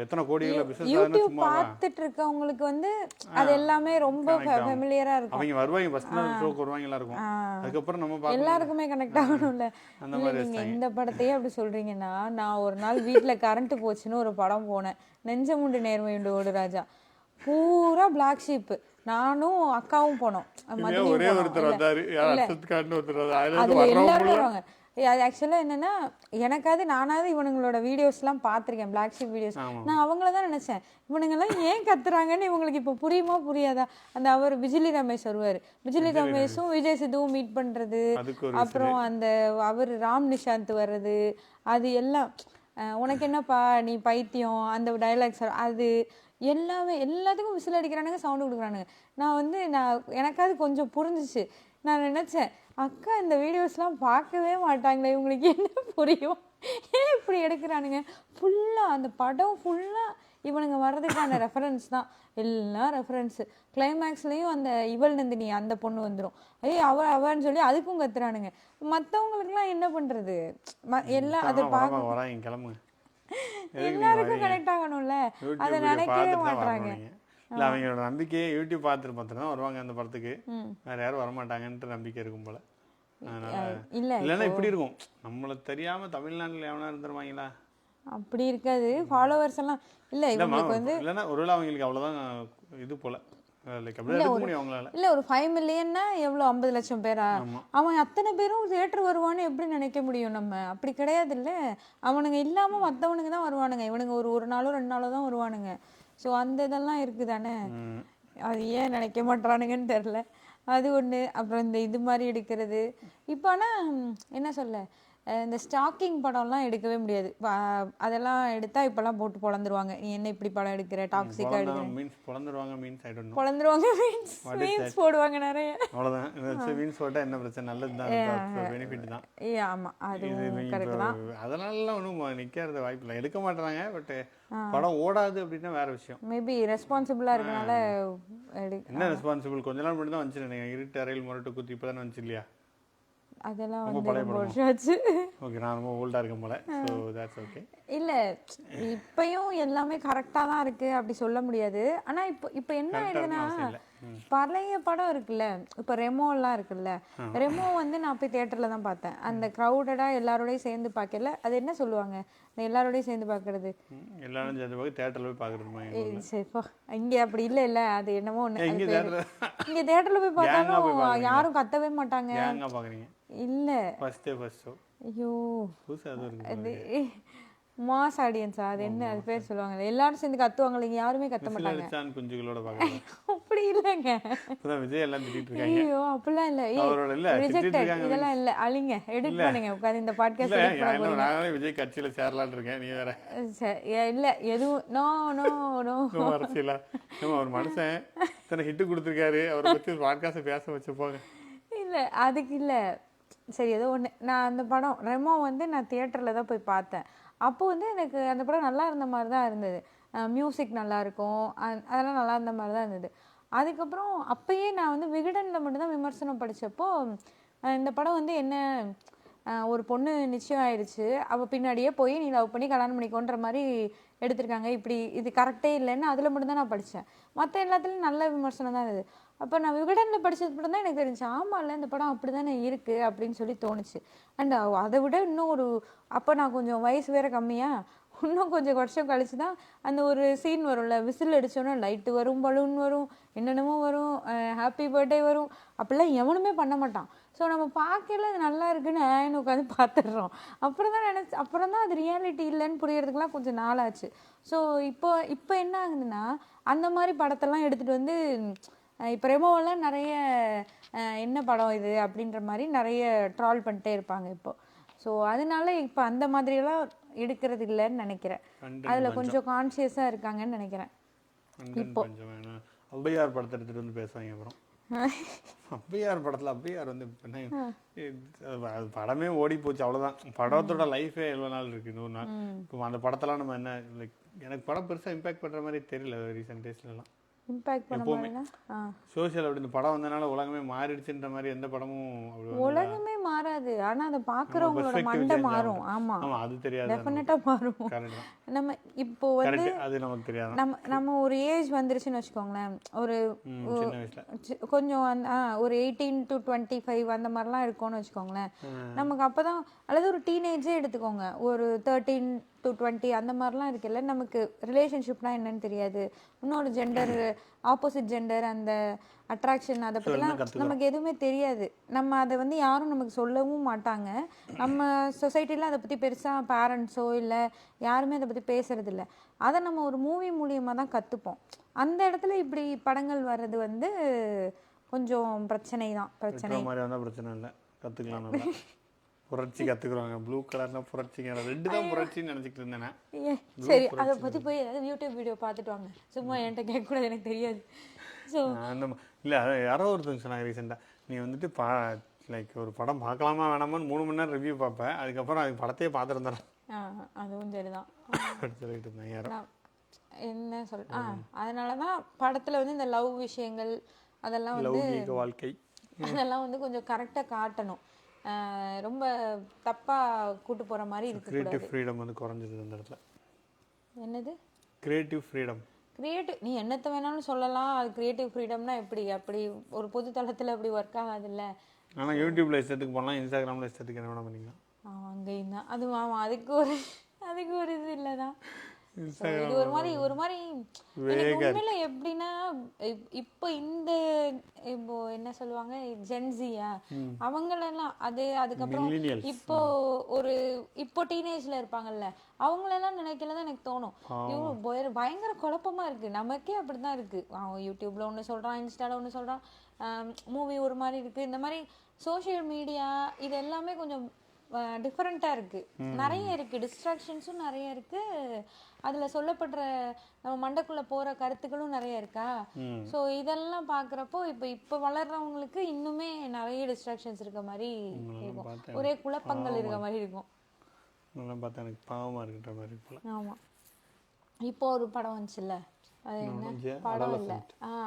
எத்தனை கோடிகள பிசினஸ் யூடியூப் பார்த்துட்டு இருக்கவங்களுக்கு வந்து அது எல்லாமே ரொம்ப ஃபெமிலியரா இருக்கும். அவங்க வருவாங்க, ஃபர்ஸ்ட் நாள் ஷோக்கு வருவாங்க எல்லாருக்கும், அதுக்கப்புறம் நம்ம பார்க்க எல்லாருக்குமே கனெக்ட் ஆகணும்ல. அந்த மாதிரி நீங்க இந்த படத்தையே அப்படி சொல்றீங்கன்னா, நான் ஒரு நாள் வீட்டுல கரண்ட் போச்சுன்னு ஒரு படம் போனேன், நெஞ்சமுண்டு நேர்மையுண்டு ஓடு ராஜா. பூரா பிளாக் ஷீப், நானும் அக்காவும் போனோம். எல்லாரும் வருவாங்க. அது ஆக்சுவலாக என்னன்னா, எனக்காவது நானாவது இவனுங்களோட வீடியோஸ்லாம் பார்த்துருக்கேன், பிளாக் ஷீப் வீடியோஸ். நான் அவங்கள தான் நினச்சேன், இவனுங்கெல்லாம் ஏன் கத்துறாங்கன்னு இவங்களுக்கு இப்போ புரியுமா புரியாதா. அந்த அவர் விஜிலி ரமேஷ் வருவார், விஜிலி ரமேஷும் விஜய் சித்துவும் மீட் பண்ணுறது, அப்புறம் அந்த அவர் ராம் நிஷாந்த் வர்றது, அது எல்லாம் உனக்கு என்னப்பா நீ பைத்தியம் அந்த டைலாக்ஸ், அது எல்லாமே எல்லாத்துக்கும் விசில் அடிக்கிறானுங்க, சவுண்டு கொடுக்குறானுங்க. நான் எனக்காவது கொஞ்சம் புரிஞ்சிச்சு. நான் நினச்சேன், அக்கா இந்த வீடியோஸ்லாம் பார்க்கவே மாட்டாங்களே, இவங்களுக்கு என்ன புரியும், ஏன் இப்படி எடுக்கிறானுங்க. ஃபுல்லாக அந்த படம் ஃபுல்லாக இவனுங்க வர்றதுக்கான ரெஃபரன்ஸ் தான், எல்லாம் ரெஃபரன்ஸு. கிளைமேக்ஸ்லேயும் அந்த இவள் நந்தினி அந்த பொண்ணு வந்துடும், அவன்னு சொல்லி அதுக்கும் கத்துறானுங்க. மற்றவங்களுக்குலாம் என்ன பண்ணுறது, எல்லாம் அதை பார்க்க கிளம்புங்க, எல்லாருக்கும் கனெக்ட் ஆகணும்ல, அதை நினைக்கவே மாட்டாங்க. இல்லை அவங்களோட நம்பிக்கையே யூடியூப் பார்த்துட்டு தான் வருவாங்க அந்த படத்துக்கு, வேற யாரும் வரமாட்டாங்கன்ட்டு நம்பிக்கை இருக்கும் போல. இல்லைன்னா இப்படி இருக்கும், நம்மள தெரியாம தமிழ்நாட்டில் எவனா இருந்துருவாங்களா, அப்படி இருக்காது. ஃபாலோவர்ஸ் எல்லாம் இல்லை இவங்களுக்கு வந்து, இல்லைன்னா ஒருவேளை அவங்களுக்கு அவ்வளோதான் இது போல. இல்ல ஒரு 5 மில்லியன்னா எவ்வளவு, 50 லட்சம் பேரா, அவன் அத்தனை பேரும் தியேட்டர் வருவான்னு எப்படி நினைக்க முடியும் நம்ம. அப்படி கிடையாது இல்ல, அவனுங்க இல்லாம மத்தவனுங்க தான் வருவானுங்க, இவனுங்க ஒரு நாளோ 2 நாளோ தான் வருவானுங்க. ஸோ அந்த இதெல்லாம் இருக்குதானே, அது ஏன் நினைக்க மாட்டானுங்கன்னு தெரில. அது ஒன்று. அப்புறம் இந்த இது மாதிரி எடுக்கிறது இப்போ. ஆனால் என்ன சொல்ல, இந்த ஸ்டாக்கிங் படம்லாம் எடுக்கவே முடியாது. அதெல்லாம் எடுத்தா இப்பெல்லாம் போட்டு பொழந்துருவாங்க, நீ என்ன இப்படி படம் எடுக்கிற, டாக்ஸிக்காக எடுக்கிற. மீன்ஸ் பொழந்துருவாங்க மீன்ஸ் ஐ டோன்ட் நோ. பொழந்துருவாங்க மீன்ஸ் போடுவாங்க நிறைய. அவ்வளோதான். மீன்ஸ் போட்டால் என்ன பிரச்சனை, நல்லது தான், பெனிஃபிட் தான். ஆமாம், அதுவும் கரெக்ட் தான். அதனாலலாம் ஒன்றும் நிற்கிறது வாய்ப்பு இல்லை, எடுக்க மாட்டாங்க. பட் படம் ஓடாது அப்படின்னா வேற விஷயம். மேபி ரெஸ்பான்சிபிளாக இருக்கனால என்ன ரெஸ்பான்சிபிள், கொஞ்ச நாள் மட்டும் தான் வந்துச்சு நினைக்கிறேன். இருட்டு அறையில் முரட்டு குத்தி இப்போ தானே வந்துச்சு இல்லையா? அதெல்லாம் வந்து ரொம்ப வருஷம் ஆச்சு. ஓகே, நான் ரொம்ப ஓல்டாக இருக்கேன் போல. So that's okay. இல்லை, இப்பயும் எல்லாமே கரெக்டாக தான் இருக்குது அப்படி சொல்ல முடியாது. ஆனால் இப்போ என்ன ஆயிடுதுன்னா, பழைய படம் இருக்குல்ல, இப்போ ரெமோலாம் இருக்குல்ல, ரெமோ வந்து நான் போய் தேட்டரில் தான் பார்த்தேன். அந்த க்ரௌடடாக எல்லாரோடையும் சேர்ந்து பார்க்கல, அது என்ன சொல்லுவாங்க, எல்லாரோடையும் சேர்ந்து பார்க்கறது, எல்லாரும் சேர்ந்து பார்க்க தேட்டரில் போய் பார்க்குறது. சரிப்பா, இங்கே அப்படி இல்லை இல்லை, அது என்னமோ ஒன்று. இங்கே தேட்டரில் போய் பார்த்தாலும் யாரும் கத்தவே மாட்டாங்க. பார்க்குறீங்க இல்லை, ஃபர்ஸ்ட் ஐயோ அது மாஸ் ஆடியன்ஸா, அது என்ன அது பேர் சொல்லுவாங்க, எல்லாரும் சேர்ந்து கத்துவாங்க, இங்க யாருமே கத்த மாட்டாங்க. குஞ்சுகளோட பார்க்கறது அப்படி இல்லைங்க. விஜய் எல்லாம் திட்டிட்டு இருக்காங்க. ஐயோ அப்படிலாம் இல்லை, ரிஜெக்டட் இதெல்லாம் இல்லை, அழிங்க, எடிட் பண்ணுங்க உட்காந்து இந்த பாட்காஸ்ட் எடிட் பண்ண போறீங்க. நானே விஜய் கட்சியில சேரலாம்னு இருக்கேன், நீ வேற. இல்லை எதுவும் நோ நோ நோ அரசியலா, ஒரு மனுஷன் இத்தனை ஹிட் கொடுத்துருக்காரு, அவரை பத்தி ஒரு பாட்காஸ்ட் பேச வச்சு போங்க. இல்லை அதுக்கு இல்லை, சரி ஏதோ ஒன்று. நான் அந்த படம் ரெமோ வந்து நான் தியேட்டரில் தான் போய் பார்த்தேன். அப்போது வந்து எனக்கு அந்த படம் நல்லா இருந்த மாதிரி தான் இருந்தது. மியூசிக் நல்லாயிருக்கும், அதெல்லாம் நல்லா இருந்த மாதிரி தான் இருந்தது. அதுக்கப்புறம் அப்போயே நான் வந்து விகடனில் மட்டும்தான் விமர்சனம் படித்தப்போ, இந்த படம் வந்து என்ன, ஒரு பொண்ணு நிச்சயம் ஆயிடுச்சு, அவள் பின்னாடியே போய் நீ லவ் பண்ணி கல்யாணம் பண்ணிக்கோன்ற மாதிரி எடுத்திருக்காங்க, இப்படி இது கரெக்டே இல்லைன்னு அதில் மட்டும்தான் நான் படித்தேன். மற்ற எல்லாத்துலேயும் நல்ல விமர்சனம் தான் இருந்தது. அப்போ நான் விகடனில் படித்தது மட்டும் தான் எனக்கு தெரிஞ்சு, ஆமாம் இல்லை இந்த படம் அப்படி தானே இருக்குது அப்படின்னு சொல்லி தோணுச்சு. அண்ட் அதை விட இன்னும் ஒரு, அப்போ நான் கொஞ்சம் வயசு வேறு கம்மியாக, இன்னும் கொஞ்சம் வருஷம் கழிச்சு தான் அந்த ஒரு சீன் வரும்ல, விசில் அடித்தோன்னா லைட்டு வரும், பலூன் வரும், என்னென்னமோ வரும், ஹாப்பி பர்த்டே வரும், அப்படிலாம் எவனுமே பண்ண மாட்டான். ஸோ நம்ம பார்க்கல அது நல்லா இருக்குன்னு ஏன்னு உட்காந்து பார்த்துடுறோம். அப்புறம் தான் அது ரியாலிட்டி இல்லைன்னு புரியறதுக்குலாம் கொஞ்சம் நாளாச்சு. ஸோ இப்போ என்ன ஆகுதுன்னா, அந்த மாதிரி படத்தெல்லாம் எடுத்துகிட்டு வந்து இப்போ ரெமோவெல்லாம் நிறைய என்ன படம் இது அப்படின்ற மாதிரி நிறைய ட்ரால் பண்ணிட்டே இருப்பாங்க இப்போ. ஸோ அதனால இப்போ அந்த மாதிரியெல்லாம் எடுக்கிறது இல்லைன்னு நினைக்கிறேன். அதில் கொஞ்சம் கான்சியஸாக இருக்காங்கன்னு நினைக்கிறேன். இப்போ ஔவையார் படத்தை எடுத்துகிட்டு வந்து பேசுவாங்க. அப்புறம் ஔவையார் படத்தில் ஔவையார் வந்து படமே ஓடி போச்சு, அவ்வளோதான். படத்தோட லைஃபே எவ்வளோ நாள் இருக்குது, 100 நாள். இப்போ அந்த படத்தெல்லாம் நம்ம என்ன, லைக் எனக்கு படம் பெருசாக இம்பாக்ட் பண்ணுற மாதிரி தெரியல ரீசெண்ட் டேஸ்லலாம். இம்பாக்ட் பண்ண சோஷியல் அப்படி இந்த படம் வந்தனால உலகமே மாறிடுச்சுன்ற மாதிரி எந்த படமும் உலகமே மாறாது, ஆனா அதை பாக்குறவங்களோட மண்டை மாறும். ஆமா அது தெரியாது, டெஃபினட்டா மாறும். நம்ம இப்போ வந்து அது நமக்கு தெரியாது. நம்ம ஒரு ஏஜ் வந்துருச்சுன்னு வச்சுக்கோங்களேன், ஒரு கொஞ்சம் ஒரு 18 to 25 அந்த மாதிரிலாம் இருக்கும்னு வச்சுக்கோங்களேன். நமக்கு அப்பதான், அல்லது ஒரு டீனேஜே எடுத்துக்கோங்க, ஒரு 13 to 20 அந்த மாதிரிலாம் இருக்குல்ல, நமக்கு ரிலேஷன்ஷிப்னா என்னன்னு தெரியாது, இன்னொரு ஜெண்டர், ஆப்போசிட் ஜெண்டர், அந்த அட்ராக்ஷன், அதை பற்றிலாம் நமக்கு எதுவுமே தெரியாது. நம்ம அதை வந்து யாரும் நமக்கு சொல்லவும் மாட்டாங்க. நம்ம சொசைட்டியில் அதை பற்றி பெருசாக பேரண்ட்ஸோ இல்லை யாருமே அதை பற்றி பேசுறது இல்லை. அதை நம்ம ஒரு மூவி மூலியமாக தான் கற்றுப்போம். அந்த இடத்துல இப்படி படங்கள் வர்றது வந்து கொஞ்சம் பிரச்சனை தான். பிரச்சனை இல்லை, கற்றுக்கலாம். புரட்சி கற்றுக்குறாங்க, ப்ளூ கலர்னா புரட்சிங்க, ரெண்டு தான் புரட்சின்னு நினச்சிக்கிட்டு இருந்தேன். சரி, அதை பற்றி போய் ஏதாவது யூடியூப் வீடியோ பார்த்துட்டு வாங்க, சும்மா என்கிட்ட கேட்கக்கூடாது, எனக்கு தெரியாது. ஸோ அந்த இல்லை, அது யாரோ ஒருத்தங்க சொன்னாங்க ரீசெண்டாக, நீ வந்துட்டு லைக் ஒரு படம் பார்க்கலாமா வேணாமான்னு 3 மணி நேரம் ரிவ்யூ பார்ப்பேன், அதுக்கப்புறம் அது படத்தையே பார்த்துருந்தேன். அதுவும் சரிதான் சொல்லிட்டு இருந்தேன் யாரோ. என்ன அதனால தான் படத்தில் வந்து இந்த லவ் விஷயங்கள் அதெல்லாம் வந்து வாழ்க்கை அதெல்லாம் வந்து கொஞ்சம் கரெக்டாக காட்டணும். ரொம்ப தப்பாக கூட்டு போகிற மாதிரி இருக்கு. கிரியேட்டிவ் ஃப்ரீடம் வந்து குறைஞ்சது அந்த இடத்துல. என்னது கிரியேட்டிவ் ஃப்ரீடம்? நீ என்னத்தை வேணாலும் சொல்லலாம், அது கிரியேட்டிவ் ஃப்ரீடம்னா எப்படி, அப்படி ஒரு பொது தளத்தில் அப்படி ஒர்க் ஆகாதுல்ல. ஆனால் யூடியூப்ல இஷ்டத்துக்கு போகலாம், இன்ஸ்டாகிராமில் இஷ்டத்துக்கு என்ன வேணா பண்ணிக்கலாம். அங்கேயும் தான் அது. ஆமாம், அதுக்கு ஒரு இது இல்லை தான். இது ஒரு மாதிரி உண்மையில எப்படின்னா, இப்போ என்ன சொல்லுவாங்க, ஜென்சியா அவங்களெல்லாம், அதுக்கப்புறம் இப்போ டீனேஜ்ல இருப்பாங்கல்ல, அவங்களெல்லாம் நினைக்கலதான் எனக்கு தோணும். பயங்கர குழப்பமா இருக்கு, நமக்கே அப்படிதான் இருக்கு. அவன் யூடியூப்ல ஒண்ணு சொல்றான், இன்ஸ்டால ஒண்ணு சொல்றான், மூவி ஒரு மாதிரி இருக்கு. இந்த மாதிரி சோசியல் மீடியா இது எல்லாமே கொஞ்சம் டிஃப்ரெண்ட்டாக இருக்குது. நிறைய இருக்குது, டிஸ்ட்ராக்ஷன்ஸும் நிறைய இருக்குது, அதில் சொல்லப்படுற நம்ம மண்டைக்குள்ளே போகிற கருத்துக்களும் நிறைய இருக்கா. ஸோ இதெல்லாம் பார்க்குறப்போ இப்போ வளர்கிறவங்களுக்கு இன்னுமே நிறைய டிஸ்ட்ராக்ஷன்ஸ் இருக்க மாதிரி இருக்கும், ஒரே குழப்பங்கள் இருக்க மாதிரி இருக்கும். பார்த்தா எனக்கு பாவமாக இருக்கின்ற மாதிரி இருக்கலாம். ஆமாம். இப்போ ஒரு படம் வந்துச்சுல்ல, அது என்ன படம் இல்லை,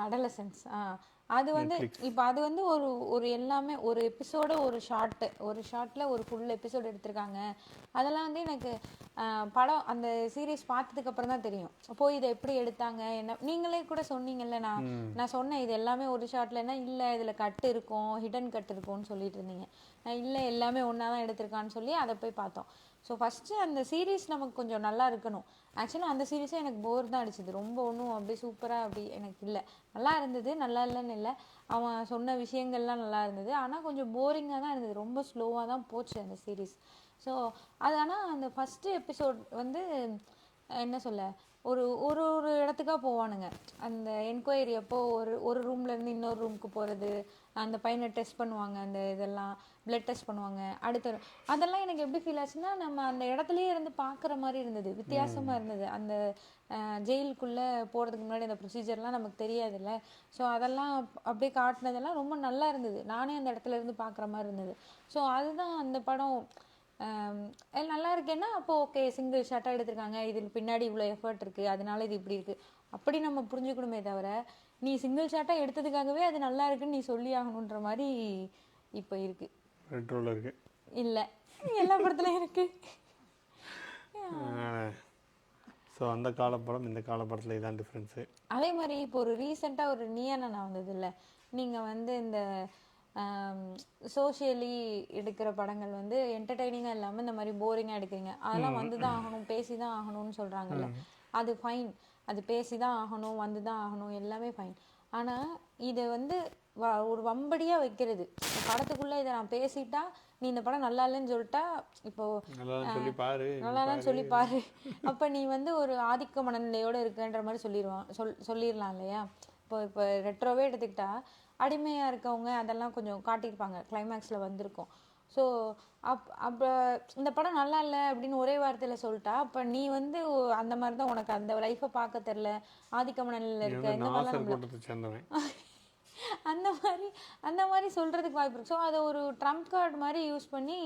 அடலசன்ஸ். அது வந்து இப்போ அது வந்து ஒரு எல்லாமே ஒரு எபிசோட ஒரு ஷார்ட்டில் ஒரு ஃபுல் எபிசோடு எடுத்திருக்காங்க. அதெல்லாம் வந்து எனக்கு படம் அந்த சீரீஸ் பார்த்ததுக்கு அப்புறம் தான் தெரியும். போய் இதை எப்படி எடுத்தாங்க என்ன. நீங்களே கூட சொன்னீங்கல்ல, நான் சொன்னேன் இது எல்லாமே ஒரு ஷார்ட்லன்னா இல்லை இதில் கட் இருக்கும், ஹிடன் கட் இருக்கும்னு சொல்லிட்டு இருந்தீங்க. நான் இல்லை எல்லாமே ஒன்றா தான் எடுத்திருக்கான்னு சொல்லி அதை போய் பார்த்தோம். ஸோ ஃபஸ்ட்டு அந்த சீரீஸ் நமக்கு கொஞ்சம் நல்லா இருக்கணும். ஆக்சுவலாக அந்த சீரீஸே எனக்கு போர் தான் அடிச்சது, ரொம்ப ஒன்றும் அப்படி சூப்பராக அப்படி எனக்கு இல்லை. நல்லா இருந்தது, நல்லா இல்லைன்னு இல்லை, அவன் சொன்ன விஷயங்கள்லாம் நல்லா இருந்தது, ஆனால் கொஞ்சம் போரிங்காக தான் இருந்தது, ரொம்ப ஸ்லோவாக தான் போச்சு அந்த சீரீஸ். ஸோ அது ஆனால் அந்த ஃபஸ்ட்டு எபிசோட் வந்து என்ன சொல்ல, ஒரு ஒரு ஒரு இடத்துக்காக போவானுங்க. அந்த என்கொயரி அப்போ ஒரு ரூம்லேருந்து இன்னொரு ரூமுக்கு போகிறது, அந்த பையனை டெஸ்ட் பண்ணுவாங்க, அந்த இதெல்லாம் பிளட் டெஸ்ட் பண்ணுவாங்க. அதெல்லாம் எனக்கு எப்படி ஃபீல் ஆச்சுன்னா, நம்ம அந்த இடத்துலயே இருந்து பார்க்குற மாதிரி இருந்தது, வித்தியாசமாக இருந்தது. அந்த ஜெயிலுக்குள்ளே போகிறதுக்கு முன்னாடி அந்த ப்ரொசீஜர்லாம் நமக்கு தெரியாதுல்ல. ஸோ அதெல்லாம் அப்படியே காட்டினதெல்லாம் ரொம்ப நல்லா இருந்தது, நானே அந்த இடத்துல இருந்து பார்க்குற மாதிரி இருந்தது. ஸோ அதுதான் அந்த படம் நல்லா இருக்கேன்னா அப்போ ஓகே, சிங்கிள் ஷாட்டாக எடுத்திருக்காங்க, இதில் பின்னாடி இவ்வளோ எஃபர்ட் இருக்குது, அதனால இது இப்படி இருக்குது அப்படி நம்ம புரிஞ்சுக்கணுமே தவிர, நீ சிங்கிள் ஷாட்டாக எடுத்ததுக்காகவே அது நல்லா இருக்குன்னு நீ சொல்லி ஆகணுன்ற மாதிரி இப்போ இருக்கு. ரெட்ரோல இருக்கு இல்லை, எல்லா படத்துலையும் இருக்கு. ஸோ அந்த காலப்படம் இந்த காலப்படத்தில் இதான் டிஃப்ரென்ஸு. அதே மாதிரி இப்போ ஒரு ரீசெண்டாக ஒரு நீயானா வந்தது இல்லை, நீங்கள் வந்து இந்த சோஷியலி எடுக்கிற படங்கள் வந்து என்டர்டெய்னிங்காக இல்லாமல் இந்த மாதிரி போரிங்காக எடுக்கிறீங்க, அதெல்லாம் வந்து தான் ஆகணும், பேசி தான் ஆகணும்னு சொல்கிறாங்கல்ல, அது ஃபைன், அது பேசி தான் ஆகணும், வந்து தான் ஆகணும், எல்லாமே ஃபைன். ஆனால் இதை வந்து ஒரு வம்படியாக வைக்கிறது, படத்துக்குள்ளே இதை நான் பேசிட்டா நீ இந்த படம் நல்லா இல்லைன்னு சொல்லிட்டா, இப்போ நல்லாதான் சொல்லி பாரு, அப்போ நீ வந்து ஒரு ஆதிக்க மனநிலையோடு இருக்குன்ற மாதிரி சொல்லிடலாம் இல்லையா. இப்போ ரெட்ரோவே எடுத்துக்கிட்டா அடிமையாக இருக்கவங்க அதெல்லாம் கொஞ்சம் காட்டியிருப்பாங்க, கிளைமேக்ஸில் வந்திருக்கும். ஸோ அப்போ இந்த படம் நல்லா இல்லை அப்படின்னு ஒரே வார்த்தையில் சொல்லிட்டா, அப்போ நீ வந்து அந்த மாதிரி தான், உனக்கு அந்த லைஃப்பை பார்க்க தெரில, ஆதிக்க மனநிலையில் இருக்க, இந்த மாதிரிலாம் அந்த மாதிரி சொல்கிறதுக்கு வாய்ப்பு இருக்குது. ஸோ அதை ஒரு ட்ரம்ப் கார்டு மாதிரி யூஸ் பண்ணி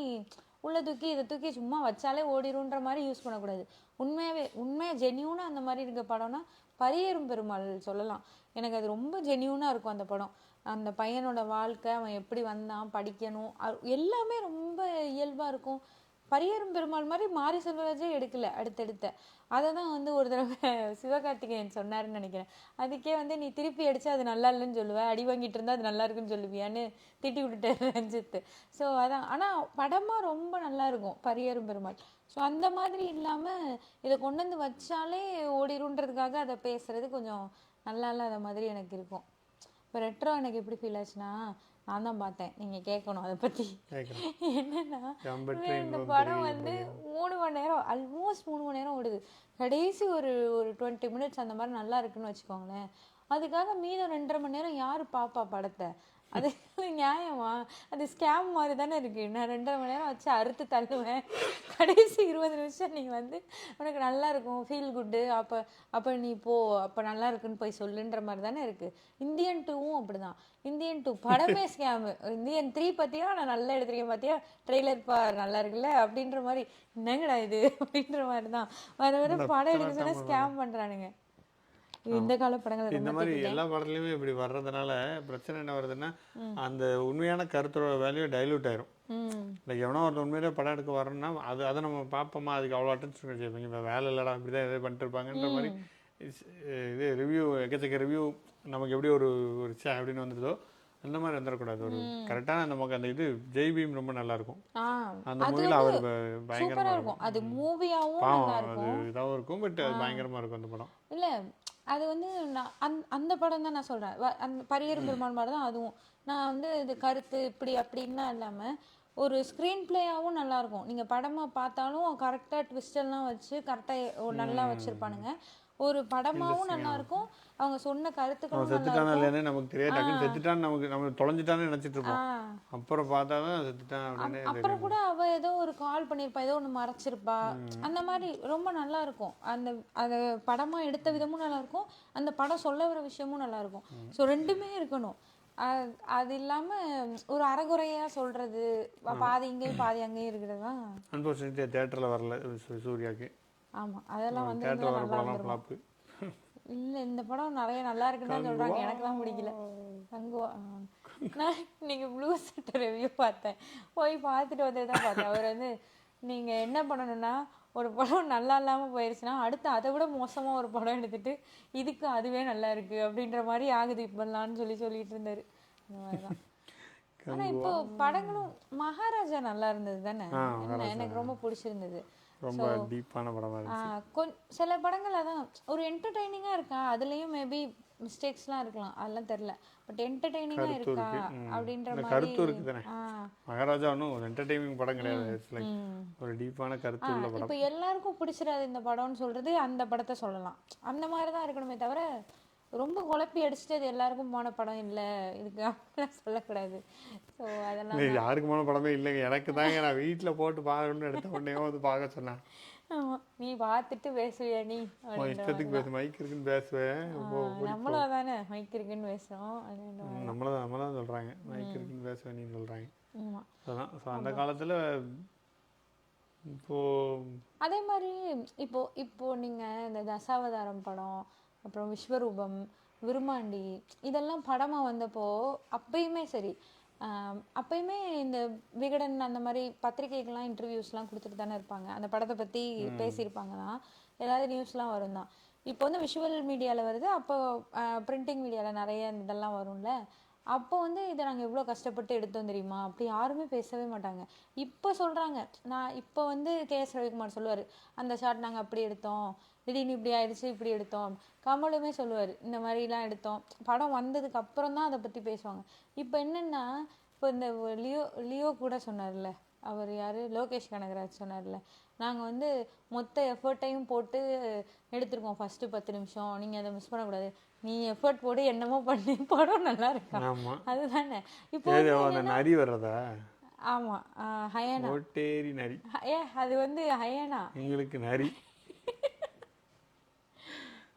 உள்ளே தூக்கி இதை தூக்கி சும்மா வச்சாலே ஓடிடுன்ற மாதிரி யூஸ் பண்ணக்கூடாது. உண்மையாக ஜென்யூனாக அந்த மாதிரி இருக்க படம்னா பரியேறும் பெருமாள் சொல்லலாம். எனக்கு அது ரொம்ப ஜென்யூனாக இருக்கும் அந்த படம். அந்த பையனோட வாழ்க்கை, அவன் எப்படி வந்தான், படிக்கணும், எல்லாமே ரொம்ப இயல்பாக இருக்கும். பரியேறும் பெருமாள் மாதிரி மாரி செல்வராஜே எடுக்கல அடுத்தடுத்த. அதை தான் வந்து ஒரு தடவை சிவகார்த்திகேயன் சொன்னாருன்னு நினைக்கிறேன். அதுக்கே வந்து நீ திருப்பி அடித்தா அது நல்லா இல்லைன்னு சொல்லுவேன், அடி வாங்கிட்டு இருந்தால் அது நல்லா இருக்குன்னு சொல்லுவியான்னு திட்டி விட்டுட்டாரு ரஞ்சித். ஸோ அதான், ஆனால் படமாக ரொம்ப நல்லா இருக்கும் பரியேறும் பெருமாள். ஸோ அந்த மாதிரி இல்லாமல் இதை கொண்டு வந்து வச்சாலே ஓடிடுன்றதுக்காக அதை பேசுறது கொஞ்சம் நல்லா இல்லாத மாதிரி எனக்கு இருக்கும். இப்போ ரெட்ரோ எனக்கு எப்படி ஃபீல் ஆச்சுன்னா, நான் தான் பார்த்தேன், நீங்கள் கேட்கணும் அதை பற்றி. என்னன்னா, இந்த படம் வந்து 3 மணி நேரம், ஆல்மோஸ்ட் 3 மணி நேரம் ஓடுது. கடைசி ஒரு 20 மினிட்ஸ் அந்த மாதிரி நல்லா இருக்குன்னு வச்சுக்கோங்களேன். அதுக்காக மீதம் 2.5 மணி நேரம் யார் பாப்பா படத்தை? அது நியாயமா? அது ஸ்கேம் மாதிரி தானே இருக்குது. நான் 2.5 மணி நேரம் வச்சு அறுத்து தள்ளுவேன், கடைசி 20 நிமிஷம் நீங்கள் வந்து உனக்கு நல்லா இருக்கும், ஃபீல் குட்டு, அப்போ நீ போ, அப்போ நல்லா இருக்குன்னு போய் சொல்லுன்ற மாதிரி தானே இருக்குது. இந்தியன் 2வும் அப்படி தான். இந்தியன் 2 படமே ஸ்கேமு. இந்தியன் 3 பார்த்தியா, நான் நல்லா எடுத்துருக்கேன் பார்த்தியா, ட்ரெய்லர் நல்லா இருக்குல்ல அப்படின்ற மாதிரி, என்னங்கடா இது அப்படின்ற மாதிரி தான் வர படம் எடுக்க சொன்னால் ஸ்கேம் பண்ணுறானுங்க. இந்த கால படங்கள் இந்த மாதிரி எல்லா படத்துலையுமே இப்படி வர்றதுனால பிரச்சனை என்ன வருதுன்னா, அந்த உண்மையான கருத்தோட வேல்யூ டைல்யூட் ஆயிரும். லைக் எவனோ ஒரு உண்மையிலே படம் எடுக்க வரோம்னா அதை நம்ம பார்ப்போமா, அதுக்கு அவ்வளோ அட்டென்ஷன் வச்சுருப்பீங்க, இப்போ வேலை இல்லைடா இப்படிதான் எதாவது பண்ணிட்டு இருப்பாங்கன்ற மாதிரி. இது ரிவ்யூ எக்கச்சக்க ரிவ்யூ நமக்கு எப்படி ஒரு அப்படின்னு வந்துடுதோ அந்த மாதிரி வந்துடக்கூடாது. ஒரு கரெக்டான நமக்கு அந்த இது ஜெய் பீம் ரொம்ப நல்லா இருக்கும். அந்த மூவில அவர் பயங்கரமா இருக்கும். அது மூவியாவும் நல்லா இருக்கும், அது இதாகவும் இருக்கும், பட் அது பயங்கரமா இருக்கும் அந்த படம். இல்லை அது வந்து நான் அந்த படம் தான் நான் சொல்கிறேன், அந்த பரியேறும் பெருமாள் மாதிரி தான் அதுவும். நான் வந்து இது கருத்து இப்படி அப்படின்னா இல்லாமல் ஒரு ஸ்க்ரீன் பிளேயாகவும் நல்லாயிருக்கும். நீங்கள் படமாக பார்த்தாலும் கரெக்டாக ட்விஸ்டெல்லாம் வச்சு கரெக்டாக நல்லா வச்சுருப்பானுங்க. ஒரு படமாவும் நல்லா இருக்கும், அவங்க சொன்ன கருத்துக்களும் நல்லா செத்துட்டானா இருக்கும். இல்லையானே நமக்கு தெரியாது. டக்குன்னு செத்துட்டான்னு நமக்கு நம்ம தொலைஞ்சிட்டான்னு நினைச்சிட்டு இருப்போம். அப்புறம் பார்த்தா தான் செத்துட்டான் அப்படின்னு அப்புறம் கூட அவ ஏதோ ஒரு கால் பண்ணியிருப்பா, ஏதோ ஒன்று மறைச்சிருப்பா, அந்த மாதிரி ரொம்ப நல்லா இருக்கும். அந்த படமா எடுத்த விதமும் நல்லா இருக்கும், அந்த படம் சொல்ல வர விஷயமும் நல்லா இருக்கும். ஸோ ரெண்டுமே இருக்கணும். அது இல்லாம ஒரு அறகுறையா சொல்றது, பாதி இங்கேயும் பாதி அங்கேயும் இருக்கிறது தான். அன்ஃபார்ச்சுனேட்லி தியேட்டரில் வரல சூர்யாவுக்கு. ஆமா, அதெல்லாம் வந்து தியேட்டரில் வர நல்லா படம்லாம் இருந்திருக்கும். ஃப்ளாப்பு. இல்ல, இந்த படம் நிறைய நல்லா இருக்குன்னு தான் சொல்றாங்க, எனக்கு தான் பிடிக்கல. தங்குவா. நான் இன்னைக்கு ப்ளூ சட்டை ரிவ்யூ பார்த்தேன், போய் பார்த்துட்டு வந்து தான் பார்த்தேன். அவர் வந்து நீங்க என்ன பண்ணணும்னா, ஒரு படம் நல்லா இல்லாம போயிருச்சுன்னா அடுத்து அதை விட மோசமா ஒரு படம் எடுத்துட்டு இதுக்கு அதுவே நல்லா இருக்கு அப்படின்ற மாதிரி ஆகுது இப்பெல்லாம்னு சொல்லிட்டு இருந்தாரு. அந்த மாதிரிதான். ஆனா இப்போ படங்களும் மகாராஜா நல்லா இருந்தது தானே, எனக்கு ரொம்ப பிடிச்சிருந்தது. ரொம்ப டீப்பான படமா இருந்துச்சு. சில படங்கள் அதான் ஒரு என்டர்டெய்னிங்கா இருக்கா, அதுலயும் மேபி மிஸ்டேக்ஸ்லாம் இருக்கலாம், அதெல்லாம் தெரியல, பட் என்டர்டெய்னிங்கா இருக்கா அப்படின்ற மாதிரி கருத்து இருக்கு தானே. மகாராஜா ஒன்றும் ஒரு என்டர்டெய்னிங் படம் கிடையாது, ஒரு டீப்பான கருத்து உள்ள படம். இப்போ எல்லாருக்கும் பிடிச்சிடாது இந்த படம்னு சொல்றது அந்த படத்தை சொல்லலாம், அந்த மாதிரி தான் இருக்கணுமே தவிர ரொம்ப குழப்பி அடிச்சுட்டு அது எல்லாருக்கும் போன படம் இல்லை இதுக்கு அப்படிலாம் சொல்லக்கூடாது. ஸோ அதெல்லாம் யாருக்கு போன படமே இல்லைங்க, எனக்கு தாங்க. நான் வீட்டில் போட்டு பார்க்கணும்னு எடுத்த உடனே வந்து பார்க்க சொன்னேன். ஆமா, நீ பார்த்துட்டு பேசுவியா நீ, இஷ்டத்துக்கு பேச மைக் இருக்குன்னு பேசுவேன். நம்மளும் அதானே மைக் இருக்குன்னு பேசுறோம், நம்மளதான் சொல்றாங்க மைக் இருக்குன்னு பேசுவேன் நீ சொல்றாங்க. அதான் அந்த காலத்துல. இப்போ அதே மாதிரி இப்போ நீங்க இந்த தசாவதாரம் படம், அப்புறம் விஸ்வரூபம், விருமாண்டி, இதெல்லாம் படமா வந்தப்போ அப்பயுமே சரி, அப்பயுமே இந்த விகடன் அந்த மாதிரி பத்திரிகைகள்லாம் இன்டர்வியூஸ்லாம் கொடுத்துட்டு தானே இருப்பாங்க, அந்த படத்தை பற்றி பேசியிருப்பாங்க தான், ஏதாவது நியூஸ்லாம் வரும் தான். இப்போ வந்து விஷுவல் மீடியாவில் வருது, அப்போ பிரிண்டிங் மீடியாவில் நிறைய இதெல்லாம் வரும்ல, அப்போ வந்து இதை நாங்கள் எவ்வளோ கஷ்டப்பட்டு எடுத்தோம் தெரியுமா, அப்படி யாருமே பேசவே மாட்டாங்க. இப்போ சொல்கிறாங்க, நான் இப்போ வந்து கே.எஸ். ரவிக்குமார் சொல்லுவார், அந்த ஷாட் நாங்கள் அப்படி எடுத்தோம், திடீர்னு இப்படி ஆயிடுச்சு இப்படி எடுத்தோம். கமலுமே சொல்லுவார், இந்த மாதிரிலாம் எடுத்தோம். படம் வந்ததுக்கு அப்புறம் தான் அதை பற்றி பேசுவாங்க. இப்போ என்னென்னா, இப்போ இந்த லியோ கூட சொன்னார்ல, அவர் யார், லோகேஷ் கனகராஜ் சொன்னார்ல, நாங்கள் வந்து மொத்த எஃபர்ட்டையும் போட்டு எடுத்திருக்கோம் ஃபஸ்ட்டு 10 நிமிஷம், நீங்கள் அதை மிஸ் பண்ணக்கூடாது, நீ எஃபர்ட் போட்டு என்னமோ பண்ணி படம் நல்லா இருக்கா, அதுதானே. இப்போ நரி வர்றதா? ஆமா, ஹயனா நரி. அது வந்து ஹயனா, எங்களுக்கு நரி.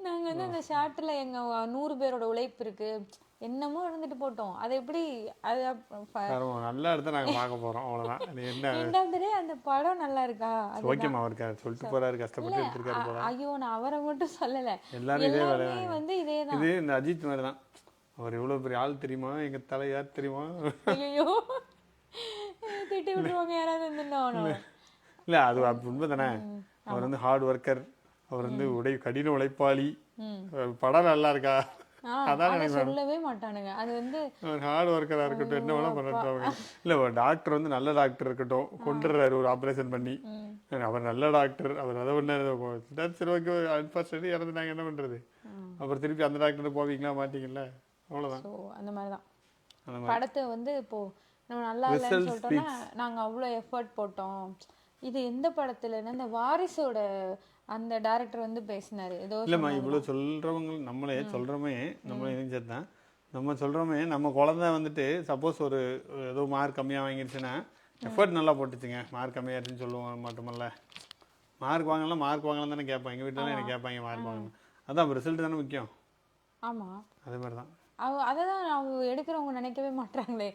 நாங்க வந்து அந்த ஷார்ட்ல எங்க 100 பேரோட உழைப்பு இருக்கு, என்னமோ இருந்துட்டு போட்டோம், அது எப்படி அது நல்லா எடுத்து நாங்க பார்க்க போறோம், அவ்வளவுதான். என்ன ரெண்டாவது அந்த படம் நல்லா இருக்கா, ஓகேமா அவருக்கு சொல்லிட்டு போறாரு, கஷ்டப்பட்டு எடுத்துருக்காரு போல. ஐயோ, நான் அவரை மட்டும் சொல்லல, எல்லாருமே வந்து இதேதான். இது இந்த அஜித் மாதிரி தான், அவர் எவ்வளவு பெரிய ஆள் தெரியுமா, எங்க தலை யார் தெரியுமா. ஐயோ, திட்டி விட்டுருவாங்க யாராவது வந்து. இல்ல அது உண்மை தானே, அவர் வந்து ஹார்ட் ஒர்க்கர், அவர் வந்து கடின உழைப்பாளி. படம் நல்லா இருக்கா, அதான் சொல்லவே மாட்டானுங்க. அது வந்து ஹார்ட் ஒர்க்கரா இருக்கட்டும், என்ன வேணா பண்ணிட்டு இல்ல, டாக்டர் வந்து நல்ல டாக்டர் இருக்கட்டும், கொண்டுறாரு ஒரு ஆபரேஷன் பண்ணி, அவர் நல்ல டாக்டர், அவர் அதை பண்ண சரி ஓகே, அன்பார்ச்சுனேட்லி இறந்துட்டாங்க, என்ன பண்றது, அப்புறம் திருப்பி அந்த டாக்டர் போவீங்களா மாட்டீங்கல்ல, அவ்வளவுதான். அந்த மாதிரிதான் படத்தை வந்து இப்போ நம்ம நல்லா இல்லைன்னு சொல்லிட்டோம்னா, நாங்க அவ்வளவு எஃபர்ட் போட்டோம். இது எந்த படத்துல, இந்த வாரிசோட அந்த டைரக்டர் வந்து பேசினாரு ஏதோ. இல்லைம்மா, இவ்வளோ சொல்கிறவங்க நம்மளே சொல்கிறோமே, நம்மளே இணைஞ்சதுதான் நம்ம சொல்கிறோமே, நம்ம குழந்தை வந்துட்டு சப்போஸ் ஒரு ஏதோ மார்க் கம்மியாக வாங்கிருச்சுன்னா, எஃபர்ட் நல்லா போட்டுச்சுங்க, மார்க் கம்மியாயிருச்சுன்னு சொல்லுவோம் மட்டுமல்ல, மார்க் வாங்கலாம் தானே கேட்பாங்க, எங்கள் வீட்டில் எனக்கு கேட்பாங்க மார்க் வாங்கணும், அதான் ரிசல்ட் தானே முக்கியம். ஆமாம், அதே மாதிரி தான் அதான் அவங்க எடுக்கிறவங்க நினைக்கவே மாட்டாங்களே,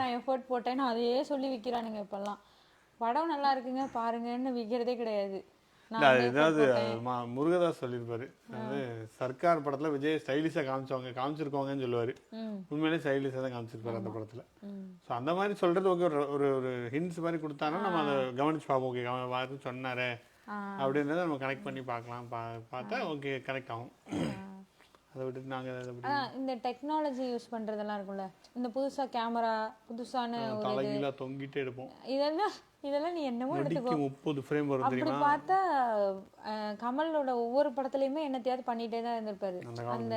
நான் எஃபர்ட் போட்டேன்னு அதையே சொல்லி விற்கிறானுங்க இப்பெல்லாம். படம் நல்லா இருக்குங்க பாருங்கன்னு விற்கிறதே கிடையாது. ஏதாவது முருகதாஸ் சொல்லியிருப்பாரு, அதாவது சர்க்கார் படத்துல விஜய் ஸ்டைலிஷா காமிச்சிருக்கோங்கன்னு சொல்லுவாரு, உண்மையிலேயே ஸ்டைலிஷா தான் காமிச்சிருப்பாரு அந்த படத்துல. ஸோ அந்த மாதிரி சொல்றது ஓகே, ஒரு ஒரு ஹிண்ட்ஸ் மாதிரி கொடுத்தாங்கன்னா நம்ம அதை கவனிச்சு பார்ப்போம், ஓகே அவன் சொன்னாரே அப்படின்றத நம்ம கனெக்ட் பண்ணி பார்க்கலாம், பார்த்தா ஓகே கனெக்ட் ஆகும். அதை விட்டுட்டு நாங்கள் இந்த டெக்னாலஜி யூஸ் பண்ணுறதெல்லாம் இருக்கும்ல, இந்த புதுசாக கேமரா புதுசான தலைகீழா தொங்கிட்டு எடுப்போம், இதெல்லாம் நீ என்னமோ எடுத்துக்கோ, 30 ஃப்ரேம் வரும் அப்படி பார்த்தா கமலோட ஒவ்வொரு படத்துலையுமே என்னத்தையாவது பண்ணிட்டே தான் இருந்திருப்பாரு. அந்த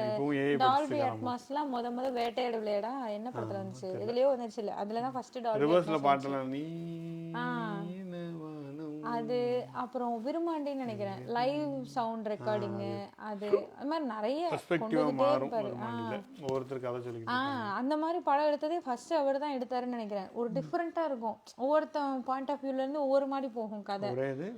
டால்பி அட்மாஸ்லாம் முத வேட்டையாடு விளையாடா என்ன படத்துல வந்துச்சு, இதுலயோ வந்துருச்சு இல்ல, அதுலதான் ஃபர்ஸ்ட் டால்பி ரிவர்ஸ்ல பாட்டலாம் நீ அது அப்புறம் விரும்மாண்டின்னு நினைக்கிறேன், லைவ் சவுண்ட் ரெக்கார்டிங்கு, அது மாதிரி நிறைய கொண்டு பெர்ஸ்பெக்டிவா வந்துட்டே மாறும் இருப்பாரு. வருமானில ஒவ்வொருத்தருக்கு கதை சொல்லிக்கிட்டு அந்த மாதிரி படம் எடுத்ததே ஃபர்ஸ்ட் அவர் தான் எடுத்தாருன்னு நினைக்கிறேன். ஒரு டிஃப்ரெண்ட்டாக இருக்கும், ஒவ்வொருத்தன் பாயிண்ட் ஆஃப் வியூலேருந்து ஒவ்வொரு மாதிரி போகும் கதை. ஒரே இது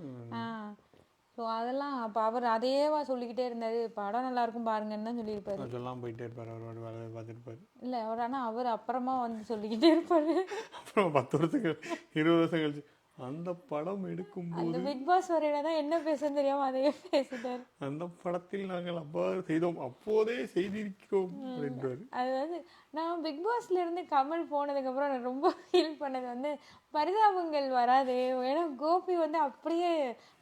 ஸோ அதெல்லாம் அப்போ அவர் அதையேவா சொல்லிக்கிட்டே இருந்தாரு, படம் நல்லா இருக்கும் பாருங்கன்னு தான் சொல்லியிருப்பாரு. சொல்லாமல் போயிட்டே இருப்பார், அவரோட வேலையை பார்த்துருப்பாரு. இல்லை அவர், ஆனால் அவர் அப்புறமா வந்து சொல்லிக்கிட்டே இருப்பாரு. அப்புறம் 10 வருஷங்கள் 20 வருஷம் கழிச்சு அந்த படம் எடுக்கும்போது அந்த பிக் பாஸ் வரையில தான் என்ன பேசுன்னு தெரியாம அதையே பேசிட்டாரு. அந்த படத்தில் நாங்கள் அவ்வாறு செய்தோம், அப்போதே செய்திருக்கிறோம் அப்படின்றாரு. அது வந்து நான் பிக் பாஸ்ல இருந்து கமல் போனதுக்கு அப்புறம் நான் ரொம்ப ஃபீல் பண்ணது வந்து பரிதாபங்கள் வராது. ஏன்னா கோபி வந்து அப்படியே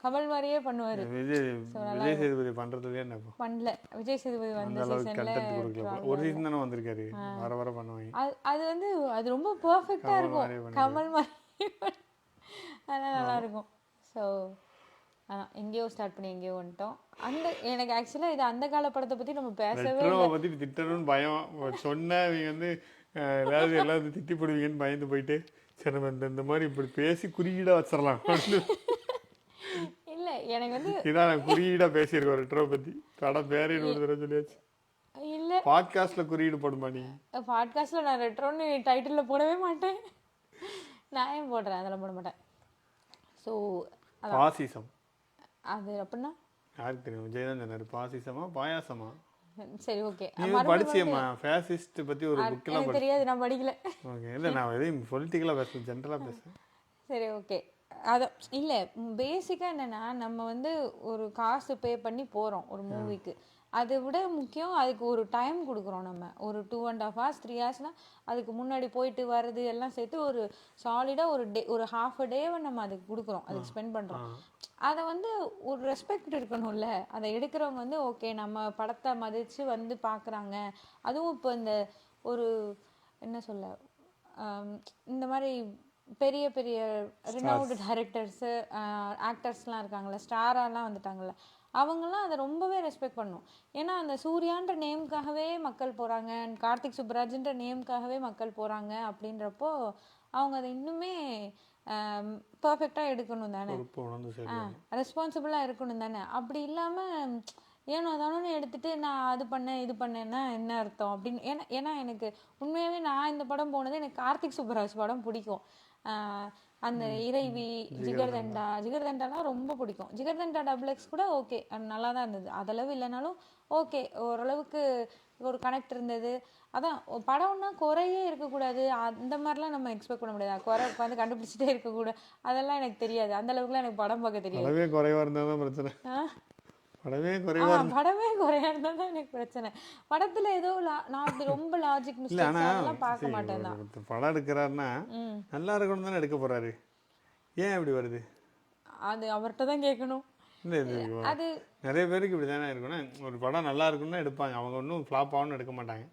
கமல் மாதிரியே பண்ணுவாரு. விஜய் சேதுபதி பண்றதுலயே என்ன பண்ணல, விஜய் சேதுபதி வந்த சீசன்ல ஒரு சீசன் தானே வந்திருக்காரு, வர வர பண்ணுவாங்க. அது வந்து அது ரொம்ப பெர்ஃபெக்ட்டா இருக்கும் கமல் மாதிரி, அதெல்லாம் நல்லா இருக்கும். ஸோ எங்கேயோ ஸ்டார்ட் பண்ணி எங்கேயோ வந்துட்டோம். அந்த எனக்கு ஆக்சுவலாக இது அந்த கால படத்தை பற்றி நம்ம பேசவே பற்றி திட்டணும்னு பயம் சொன்ன இவங்க வந்து ஏதாவது எல்லாரும் திட்டி போடுவீங்கன்னு பயந்து போயிட்டு சரி நம்ம இந்த மாதிரி இப்படி பேசி குறியீடாக வச்சிடலாம். இல்லை எனக்கு வந்து இதான் நான் குறியீடாக பேசியிருக்கேன் ரெட்ரோ பற்றி, படம் பேரே ஒரு தடவை சொல்லியாச்சு. இல்லை பாட்காஸ்ட்டில் குறியீடு போடுமா நீ? பாட்காஸ்ட்டில் நான் ரெட்ரோன்னு டைட்டிலில் போடவே மாட்டேன், நான் ஏன் போடுறேன், அதெல்லாம் போட மாட்டேன். ஸோ பாசிசம் அது அப்படின்னா யாருக்கு தெரியும்? விஜய் தான் சொன்னாரு பாசிசமா பாயாசமா. சரி ஓகே, நீ படிச்சியம்மா ஃபேசிஸ்ட் பற்றி ஒரு புக்கெல்லாம் தெரியாது, நான் படிக்கல. ஓகே இல்லை நான் எதையும் பொலிட்டிக்கலாக பேசுகிறேன், ஜென்ரலாக பேசுகிறேன். சரி ஓகே, அது இல்லை பேசிக்காக என்னென்னா நம்ம வந்து ஒரு காசு பே பண்ணி போகிறோம் ஒரு மூவிக்கு, அதை விட முக்கியம் அதுக்கு ஒரு டைம் கொடுக்குறோம். நம்ம ஒரு 2.5 hours 3 hours அதுக்கு முன்னாடி போயிட்டு வர்றது எல்லாம் சேர்த்து ஒரு சாலிடாக ஒரு டே, ஒரு half a day நம்ம அதுக்கு கொடுக்குறோம், அதுக்கு ஸ்பெண்ட் பண்ணுறோம். அதை வந்து ஒரு ரெஸ்பெக்ட் இருக்கணும்ல, அதை எடுக்கிறவங்க வந்து ஓகே நம்ம படத்தை மதித்து வந்து பார்க்குறாங்க. அதுவும் இப்போ இந்த ஒரு என்ன சொல்ல, இந்த மாதிரி பெரிய பெரிய ரினவுடு டைரக்டர்ஸு ஆக்டர்ஸ்லாம் இருக்காங்கள்ல, ஸ்டாராலாம் வந்துட்டாங்கள்ல, அவங்கெல்லாம் அதை ரொம்பவே ரெஸ்பெக்ட் பண்ணும். ஏன்னா அந்த சூர்யான்ற நேமுக்காகவே மக்கள் போகிறாங்க, கார்த்திக் சுப்ராஜ்ன்ற நேமுக்காகவே மக்கள் போகிறாங்க. அப்படின்றப்போ அவங்க அதை இன்னுமே பர்ஃபெக்டாக எடுக்கணும் தானே, ரெஸ்பான்சிபிளாக இருக்கணும் தானே. அப்படி இல்லாமல் ஏனோ தானே எடுத்துகிட்டு நான் அது பண்ணேன் இது பண்ணேன்னா என்ன அர்த்தம் அப்படின்னு. ஏன்னா எனக்கு உண்மையாகவே நான் இந்த படம் போனது, எனக்கு கார்த்திக் சுப்ராஜ் படம் பிடிக்கும். அந்த இறைவி, ஜிகர்தண்டாலாம் ரொம்ப பிடிக்கும். ஜிகர்தண்டா XX கூட ஓகே நல்லா தான் இருந்தது, அதளவு இல்லைனாலும் ஓகே ஓரளவுக்கு ஒரு கனெக்ட் இருந்தது. அதான் படம்னா குறையே இருக்கக்கூடாது, அந்த மாதிரிலாம் நம்ம எக்ஸ்பெக்ட் பண்ண முடியாது. குறை உட்காந்து கண்டுபிடிச்சிட்டே இருக்கக்கூடாது, அதெல்லாம் எனக்கு தெரியாது. அந்த அளவுக்குலாம் எனக்கு படம் பார்க்க தெரியாது. குறைவாக இருந்தால் தான் பிரச்சனை, படமே குறையா இருந்தா தான் எனக்கு பிரச்சனை. படத்துல ஏதோ நான் அப்படி ரொம்ப லாஜிக் மிஸ்டேக்ஸ் அதெல்லாம் பார்க்க மாட்டேன் தான். படம் எடுக்கிறாருன்னா நல்லா இருக்கணும் தானே எடுக்க போறாரு, ஏன் இப்படி வருது? அது அவர்கிட்ட தான் கேட்கணும். அது நிறைய பேருக்கு இப்படி தானே இருக்கணும், ஒரு படம் நல்லா இருக்குன்னு எடுப்பாங்க, அவங்க ஒன்றும் ஃப்ளாப் ஆகணும்னு எடுக்க மாட்டாங்க.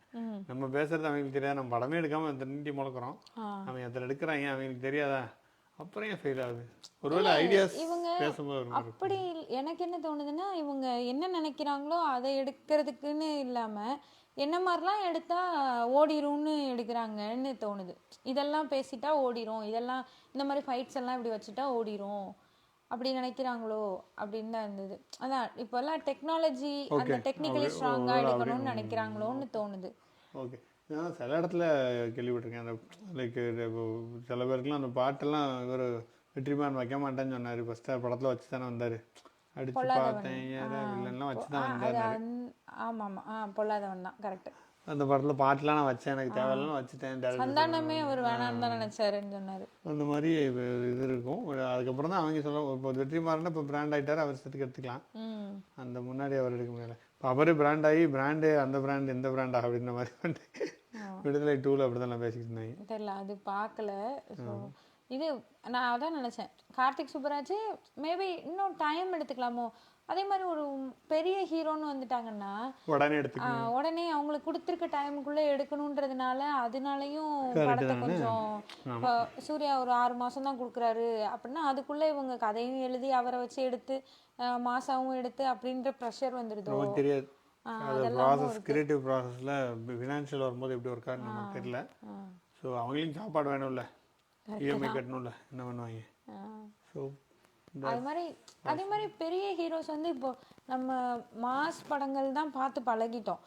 நம்ம பேசுறது அவங்களுக்கு தெரியாது, நம்ம படமே எடுக்காம நீட்டி முழக்கிறோம், அவங்க எத்தனை எடுக்கிறாங்க அவங்களுக்கு தெரியாதா, அப்புறம் ஏன் ஃபெயில் ஆகுது? ஒருவேளை ஐடியாஸ் பேசும்போது அப்படி எனக்கு என்ன தோணுதுன்னா, இவங்க என்ன நினைக்கிறாங்களோ அதை எடுக்கிறதுக்குன்னு இல்லாம என்ன மாதிரிலாம் எடுத்தா ஓடிரும்னு எடுக்கிறாங்கன்னு தோணுது. இதெல்லாம் பேசிட்டா ஓடிரும், இதெல்லாம் இந்த மாதிரி ஃபைட்ஸ் எல்லாம் இப்படி வச்சுட்டா ஓடிரும் அப்படி நினைக்கிறாங்களோ அப்படின்னு தான் இருந்தது. அதான் இப்போல்லாம் டெக்னாலஜி அந்த டெக்னிக்கலி ஸ்ட்ராங்காக எடுக்கணும்னு நினைக்கிறாங்களோன்னு தோணுது. ஓகே, நான் சில இடத்துல கேள்விப்பட்டிருக்கேன், அந்த லைக் சில பேருக்குலாம் அந்த பாட்டெல்லாம் இவர் வெற்றிமாறன் வைக்க மாட்டேன்னு சொன்னார். ஃபர்ஸ்ட் படத்தில் வச்சு தானே வந்தார், அடிச்சு பார்த்தேன் இல்லைன்னா வச்சு தான் வந்தார். ஆமாம் பொல்லாதவன் தான் கரெக்ட். அந்த படத்தில் பாட்டெலாம் நான் வச்சேன், எனக்கு தேவையில்லாம் வச்சுட்டேன், சந்தானமே அவர் வேணான்னு தான் நினைச்சாருன்னு சொன்னார். அந்த மாதிரி இது இருக்கும். அதுக்கப்புறம் தான் அவங்க சொல்ல, இப்போ வெற்றிமாறன் இப்போ பிராண்ட் ஆகிட்டார், அவர் சத்துக்கு எடுத்துக்கலாம், அந்த முன்னாடி அவர் எடுக்க முடியல. இப்போ அவரே பிராண்ட் ஆகி பிராண்டு அந்த பிராண்டு எந்த பிராண்டா அப்படின்ற மாதிரி வந்து விடுதலை 2ல அப்படிதான் நான் பேசிக்கிட்டு இருந்தாங்க. தெரியல, அது பார்க்கல. இது நான் அதான் நினச்சேன், கார்த்திக் சுப்பராஜ் மேபி இன்னும் டைம் எடுத்துக்கலாமோ. அதே மாதிரி ஒரு பெரிய ஹீரோன்னு வந்துட்டாங்கன்னா உடனே அவங்களுக்கு கொடுத்துருக்க டைமுக்குள்ளே எடுக்கணுன்றதுனால அதனாலையும் படத்தை கொஞ்சம், இப்போ சூர்யா ஒரு 6 மாதம் தான் கொடுக்குறாரு அப்படின்னா அதுக்குள்ளே இவங்க கதையும் எழுதி அவரை வச்சு எடுத்து மாசாவும் எடுத்து அப்படின்ற ப்ரெஷர் வந்துடுதோ தெரியாது. ப்ராசஸ் கிரியேட்டிவ் ப்ராசஸில் ஃபினான்ஷியல் வரும்போது எப்படி ஒர்க் ஆகுன்னு நமக்கு தெரியல. ஸோ அவங்களுக்கும் சாப்பாடு வேணும்ல, இஎம்ஐ கட்டணும்ல, என்ன பண்ணுவாங்க. ஸோ அது மாதிரி அதே மாதிரி பெரிய ஹீரோஸ் வந்து இப்போ நம்ம மாஸ் படங்கள் தான் பார்த்து பழகிட்டோம்.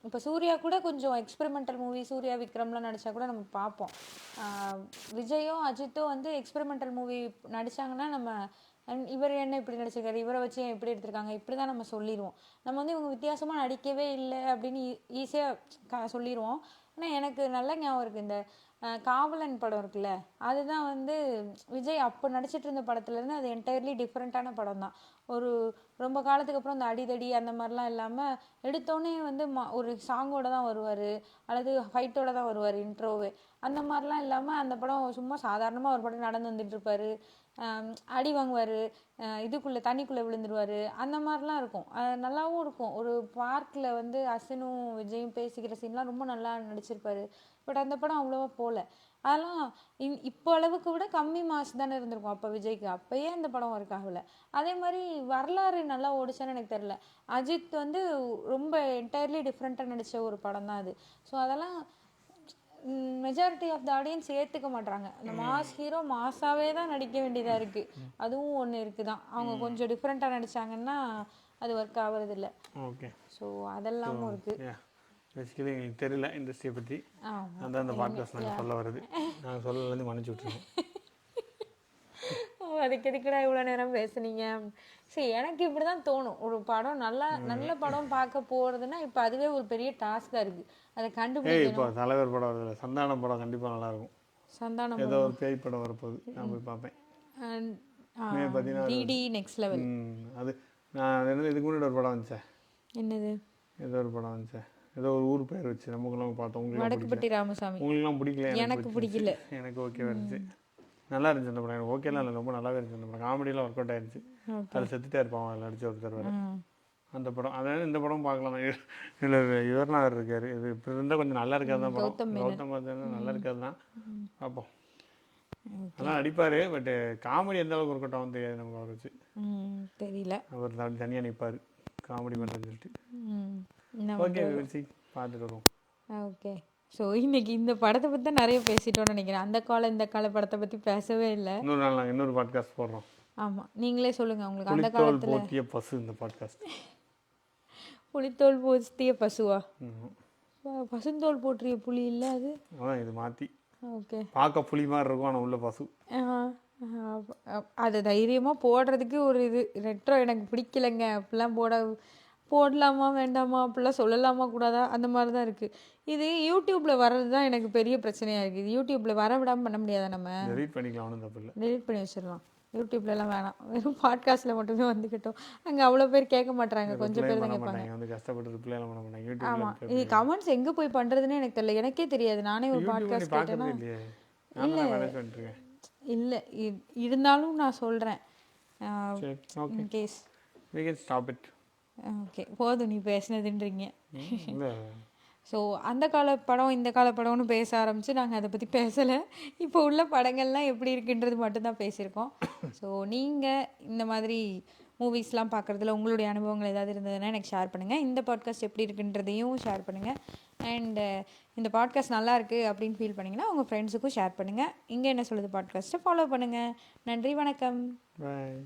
இப்போ சூர்யா கூட கொஞ்சம் எக்ஸ்பெரிமெண்டல் மூவி, சூர்யா விக்ரம்லாம் நடித்தா கூட நம்ம பார்ப்போம். விஜயோ அஜித்தோ வந்து எக்ஸ்பெரிமெண்டல் மூவி நடித்தாங்கன்னா நம்ம இவர் என்ன இப்படி நடிச்சிருக்காரு, இவரை வச்சு எப்படி எடுத்திருக்காங்க, இப்படி தான் நம்ம சொல்லிடுவோம். நம்ம வந்து இவங்க வித்தியாசமாக நடிக்கவே இல்லை அப்படின்னு ஈஸியாக சொல்லிடுவோம். ஆனால் எனக்கு நல்ல ஞாபகம் இருக்குது, இந்த காவலன் படம் இருக்குல்ல, அதுதான் வந்து விஜய் அப்போ நடிச்சிட்டு இருந்த படத்துலேருந்து அது என்டையர்லி டிஃப்ரெண்ட்டான படம் தான். ஒரு ரொம்ப காலத்துக்கு அப்புறம் இந்த அடிதடி அந்த மாதிரிலாம் இல்லாமல் எடுத்தோடனே வந்து ஒரு சாங்கோட தான் வருவார், அல்லது ஃபைட்டோட தான் வருவார் இன்ட்ரோவே. அந்த மாதிரிலாம் இல்லாமல் அந்த படம் சும்மா சாதாரணமாக ஒரு படம் நடந்து வந்துட்டுருப்பார், அடி வாங்குவார், இதுக்குள்ளே தண்ணிக்குள்ளே விழுந்துருவார், அந்த மாதிரிலாம் இருக்கும். நல்லாவும் இருக்கும். ஒரு பார்க்கில் வந்து அசனும் விஜயும் பேசிக்கிற சீன்லாம் ரொம்ப நல்லா நடிச்சிருப்பாரு. பட் அந்த படம் அவ்வளோவா போகல. அதெல்லாம் இப்போ அளவுக்கு விட கம்மி மாஸ் தானே இருந்திருக்கும் அப்போ விஜய்க்கு. அப்போயே அந்த படம் ஒர்க் ஆகலை. அதே மாதிரி வரலாறு நல்லா ஓடிச்சான்னு எனக்கு தெரில. அஜித் வந்து ரொம்ப என்டையர்லி டிஃப்ரெண்ட்டாக நடித்த ஒரு படம் தான் அது. ஸோ அதெல்லாம் மெஜாரிட்டி ஆஃப் த ஆடியன்ஸ் ஏற்றுக்க மாட்டாங்க. அந்த மாஸ் ஹீரோ மாஸாகவே தான் நடிக்க வேண்டியதாக இருக்குது. அதுவும் ஒன்று இருக்குது தான். அவங்க கொஞ்சம் டிஃப்ரெண்ட்டாக நடித்தாங்கன்னா அது ஒர்க் ஆகிறதில்ல. ஓகே. ஸோ அதெல்லாமும் இருக்குது. பேசிக்கலி எங்களுக்கு தெரியல இண்டஸ்ட்ரியை பற்றி, அதான் அந்த பாட்காஸ்ட் நாங்கள் சொல்ல வருது. நாங்கள் சொல்லலேருந்து மன்னிச்சு விட்ருக்கோம். அதுக்கு எதுக்குடா இவ்வளோ நேரம் பேசுனீங்க? சரி, எனக்கு இப்படி தான் தோணும். ஒரு படம் நல்ல படம் பார்க்க போகிறதுனா இப்போ அதுவே ஒரு பெரிய டாஸ்காக இருக்குது. அதை கண்டுபிடிக்கணும். இப்போ தலைவர் படம் வருது, சந்தானம் படம் கண்டிப்பாக நல்லாயிருக்கும். சந்தானம் ஏதோ ஒரு பேய் படம் வரப்போகுது, நான் போய் பார்ப்பேன். DD next level. அது நான் இதுக்கு முன்னாடி ஒரு படம் வந்துச்சேன். என்னது? ஏதோ ஒரு படம் வந்துச்சேன், ஏதோ ஒரு ஊர் பேர் வச்சு நமக்குலாம் பார்த்தோம். வடக்குப்பட்டி ராமசாமி. உங்களுக்குலாம் பிடிக்கல, எனக்கு பிடிக்கல. எனக்கு ஓகே இருந்துச்சு, நல்லா இருந்துச்சு அந்த படம். எனக்கு ஓகேலாம் இல்லை, ரொம்ப நல்லாவே இருந்துச்சு அந்த படம். காமெடியெலாம் ஒர்க் அவுட் ஆயிருந்துச்சு. அதில் செத்துட்டே இருப்பான், அதில் நடிச்சு ஒருத்தர் வேறு. அந்த படம், அதாவது இந்த படம் பார்க்கலாம். இதில் இவர்லாம் இருக்கார். இது இப்போ இருந்தால் கொஞ்சம் நல்லா இருக்காது தான் படம். கௌதம் பார்த்தா நல்லா இருக்காது தான், பார்ப்போம். அதெல்லாம் நடிப்பார், பட் காமெடி எந்த அளவுக்கு ஒர்க் அவுட் ஆகும் தெரியாது நமக்கு. அவரை வச்சு தெரியல, அவர் தனியாக நிற்பார் காமெடி பண்ணுறதுன்னு சொல்லிட்டு. ஓகே, பார்த்துட்டு வருவோம். ஓகே. ஸோ இன்னைக்கு இந்த படத்தை பற்றி தான் நிறைய பேசிட்டோம்னு நினைக்கிறேன். அந்த கால இந்த கால படத்தை பற்றி பேசவே இல்லை. இன்னொரு நாள் நாங்கள் இன்னொரு பாட்காஸ்ட் போடுறோம். ஆமாம், நீங்களே சொல்லுங்கள் உங்களுக்கு அந்த காலத்தில் போத்திய பசு. இந்த பாட்காஸ்ட் புலித்தோல் போத்திய பசுவா? பசுந்தோல் போற்றிய புலி இல்லை அது. அதான் இது மாற்றி. ஓகே, பார்க்க புலி மாதிரி இருக்கும் ஆனால் உள்ள பசு. அது தைரியமாக போடுறதுக்கு ஒரு இது ரெட்ரோ எனக்கு பிடிக்கலைங்க. அப்படிலாம் போடலாமா வேண்டாமா, அப்படிலாம் சொல்லலாமா கூடாதா, அந்த மாதிரி தான் இருக்குது. இது யூடியூப்பில் வர்றது தான் எனக்கு பெரிய பிரச்சனையாக இருக்குது. இது யூடியூப்பில் வர விடாமல் பண்ண முடியாதா? நம்ம டெலிட் பண்ணிக்கலாம், ஒன்றும் தப்பு இல்லை. டெலிட் பண்ணி வச்சிடலாம். யூடியூப்லலாம் வேணாம், வெறும் பாட்காஸ்ட்டில் மட்டுமே வந்துக்கிட்டோம். அங்கே அவ்வளோ பேர் கேட்க மாட்டாங்க, கொஞ்சம் பேர் தான் கேட்பாங்க. வந்து கஷ்டப்பட்டு ரிப்ளைலாம் பண்ண மாட்டாங்க. ஆமாம், இது கமெண்ட்ஸ் எங்கே போய் பண்ணுறதுன்னு எனக்கு தெரியல. எனக்கே தெரியாது. நானே ஒரு பாட்காஸ்ட் கேட்டேன்னா இல்லை, இருந்தாலும் நான் சொல்கிறேன் இன்கேஸ். ஓகே, போதும் நீ பேசினதுன்றீங்க. ஸோ அந்த கால படம் இந்த கால படம்னு பேச ஆரம்பித்து நாங்கள் அதை பற்றி பேசலை. இப்போ உள்ள படங்கள்லாம் எப்படி இருக்குன்றது மட்டும்தான் பேசியிருக்கோம். ஸோ நீங்கள் இந்த மாதிரி மூவிஸ்லாம் பார்க்குறதுல உங்களுடைய அனுபவங்கள் ஏதாவது இருந்ததுன்னா எனக்கு ஷேர் பண்ணுங்கள். இந்த பாட்காஸ்ட் எப்படி இருக்குன்றதையும் ஷேர் பண்ணுங்கள். அண்டு இந்த பாட்காஸ்ட் நல்லாயிருக்கு அப்படின்னு ஃபீல் பண்ணிங்கன்னா உங்கள் ஃப்ரெண்ட்ஸுக்கும் ஷேர் பண்ணுங்கள். இங்கே என்ன சொல்லுது பாட்காஸ்ட்டை ஃபாலோ பண்ணுங்கள். நன்றி, வணக்கம். பாய்.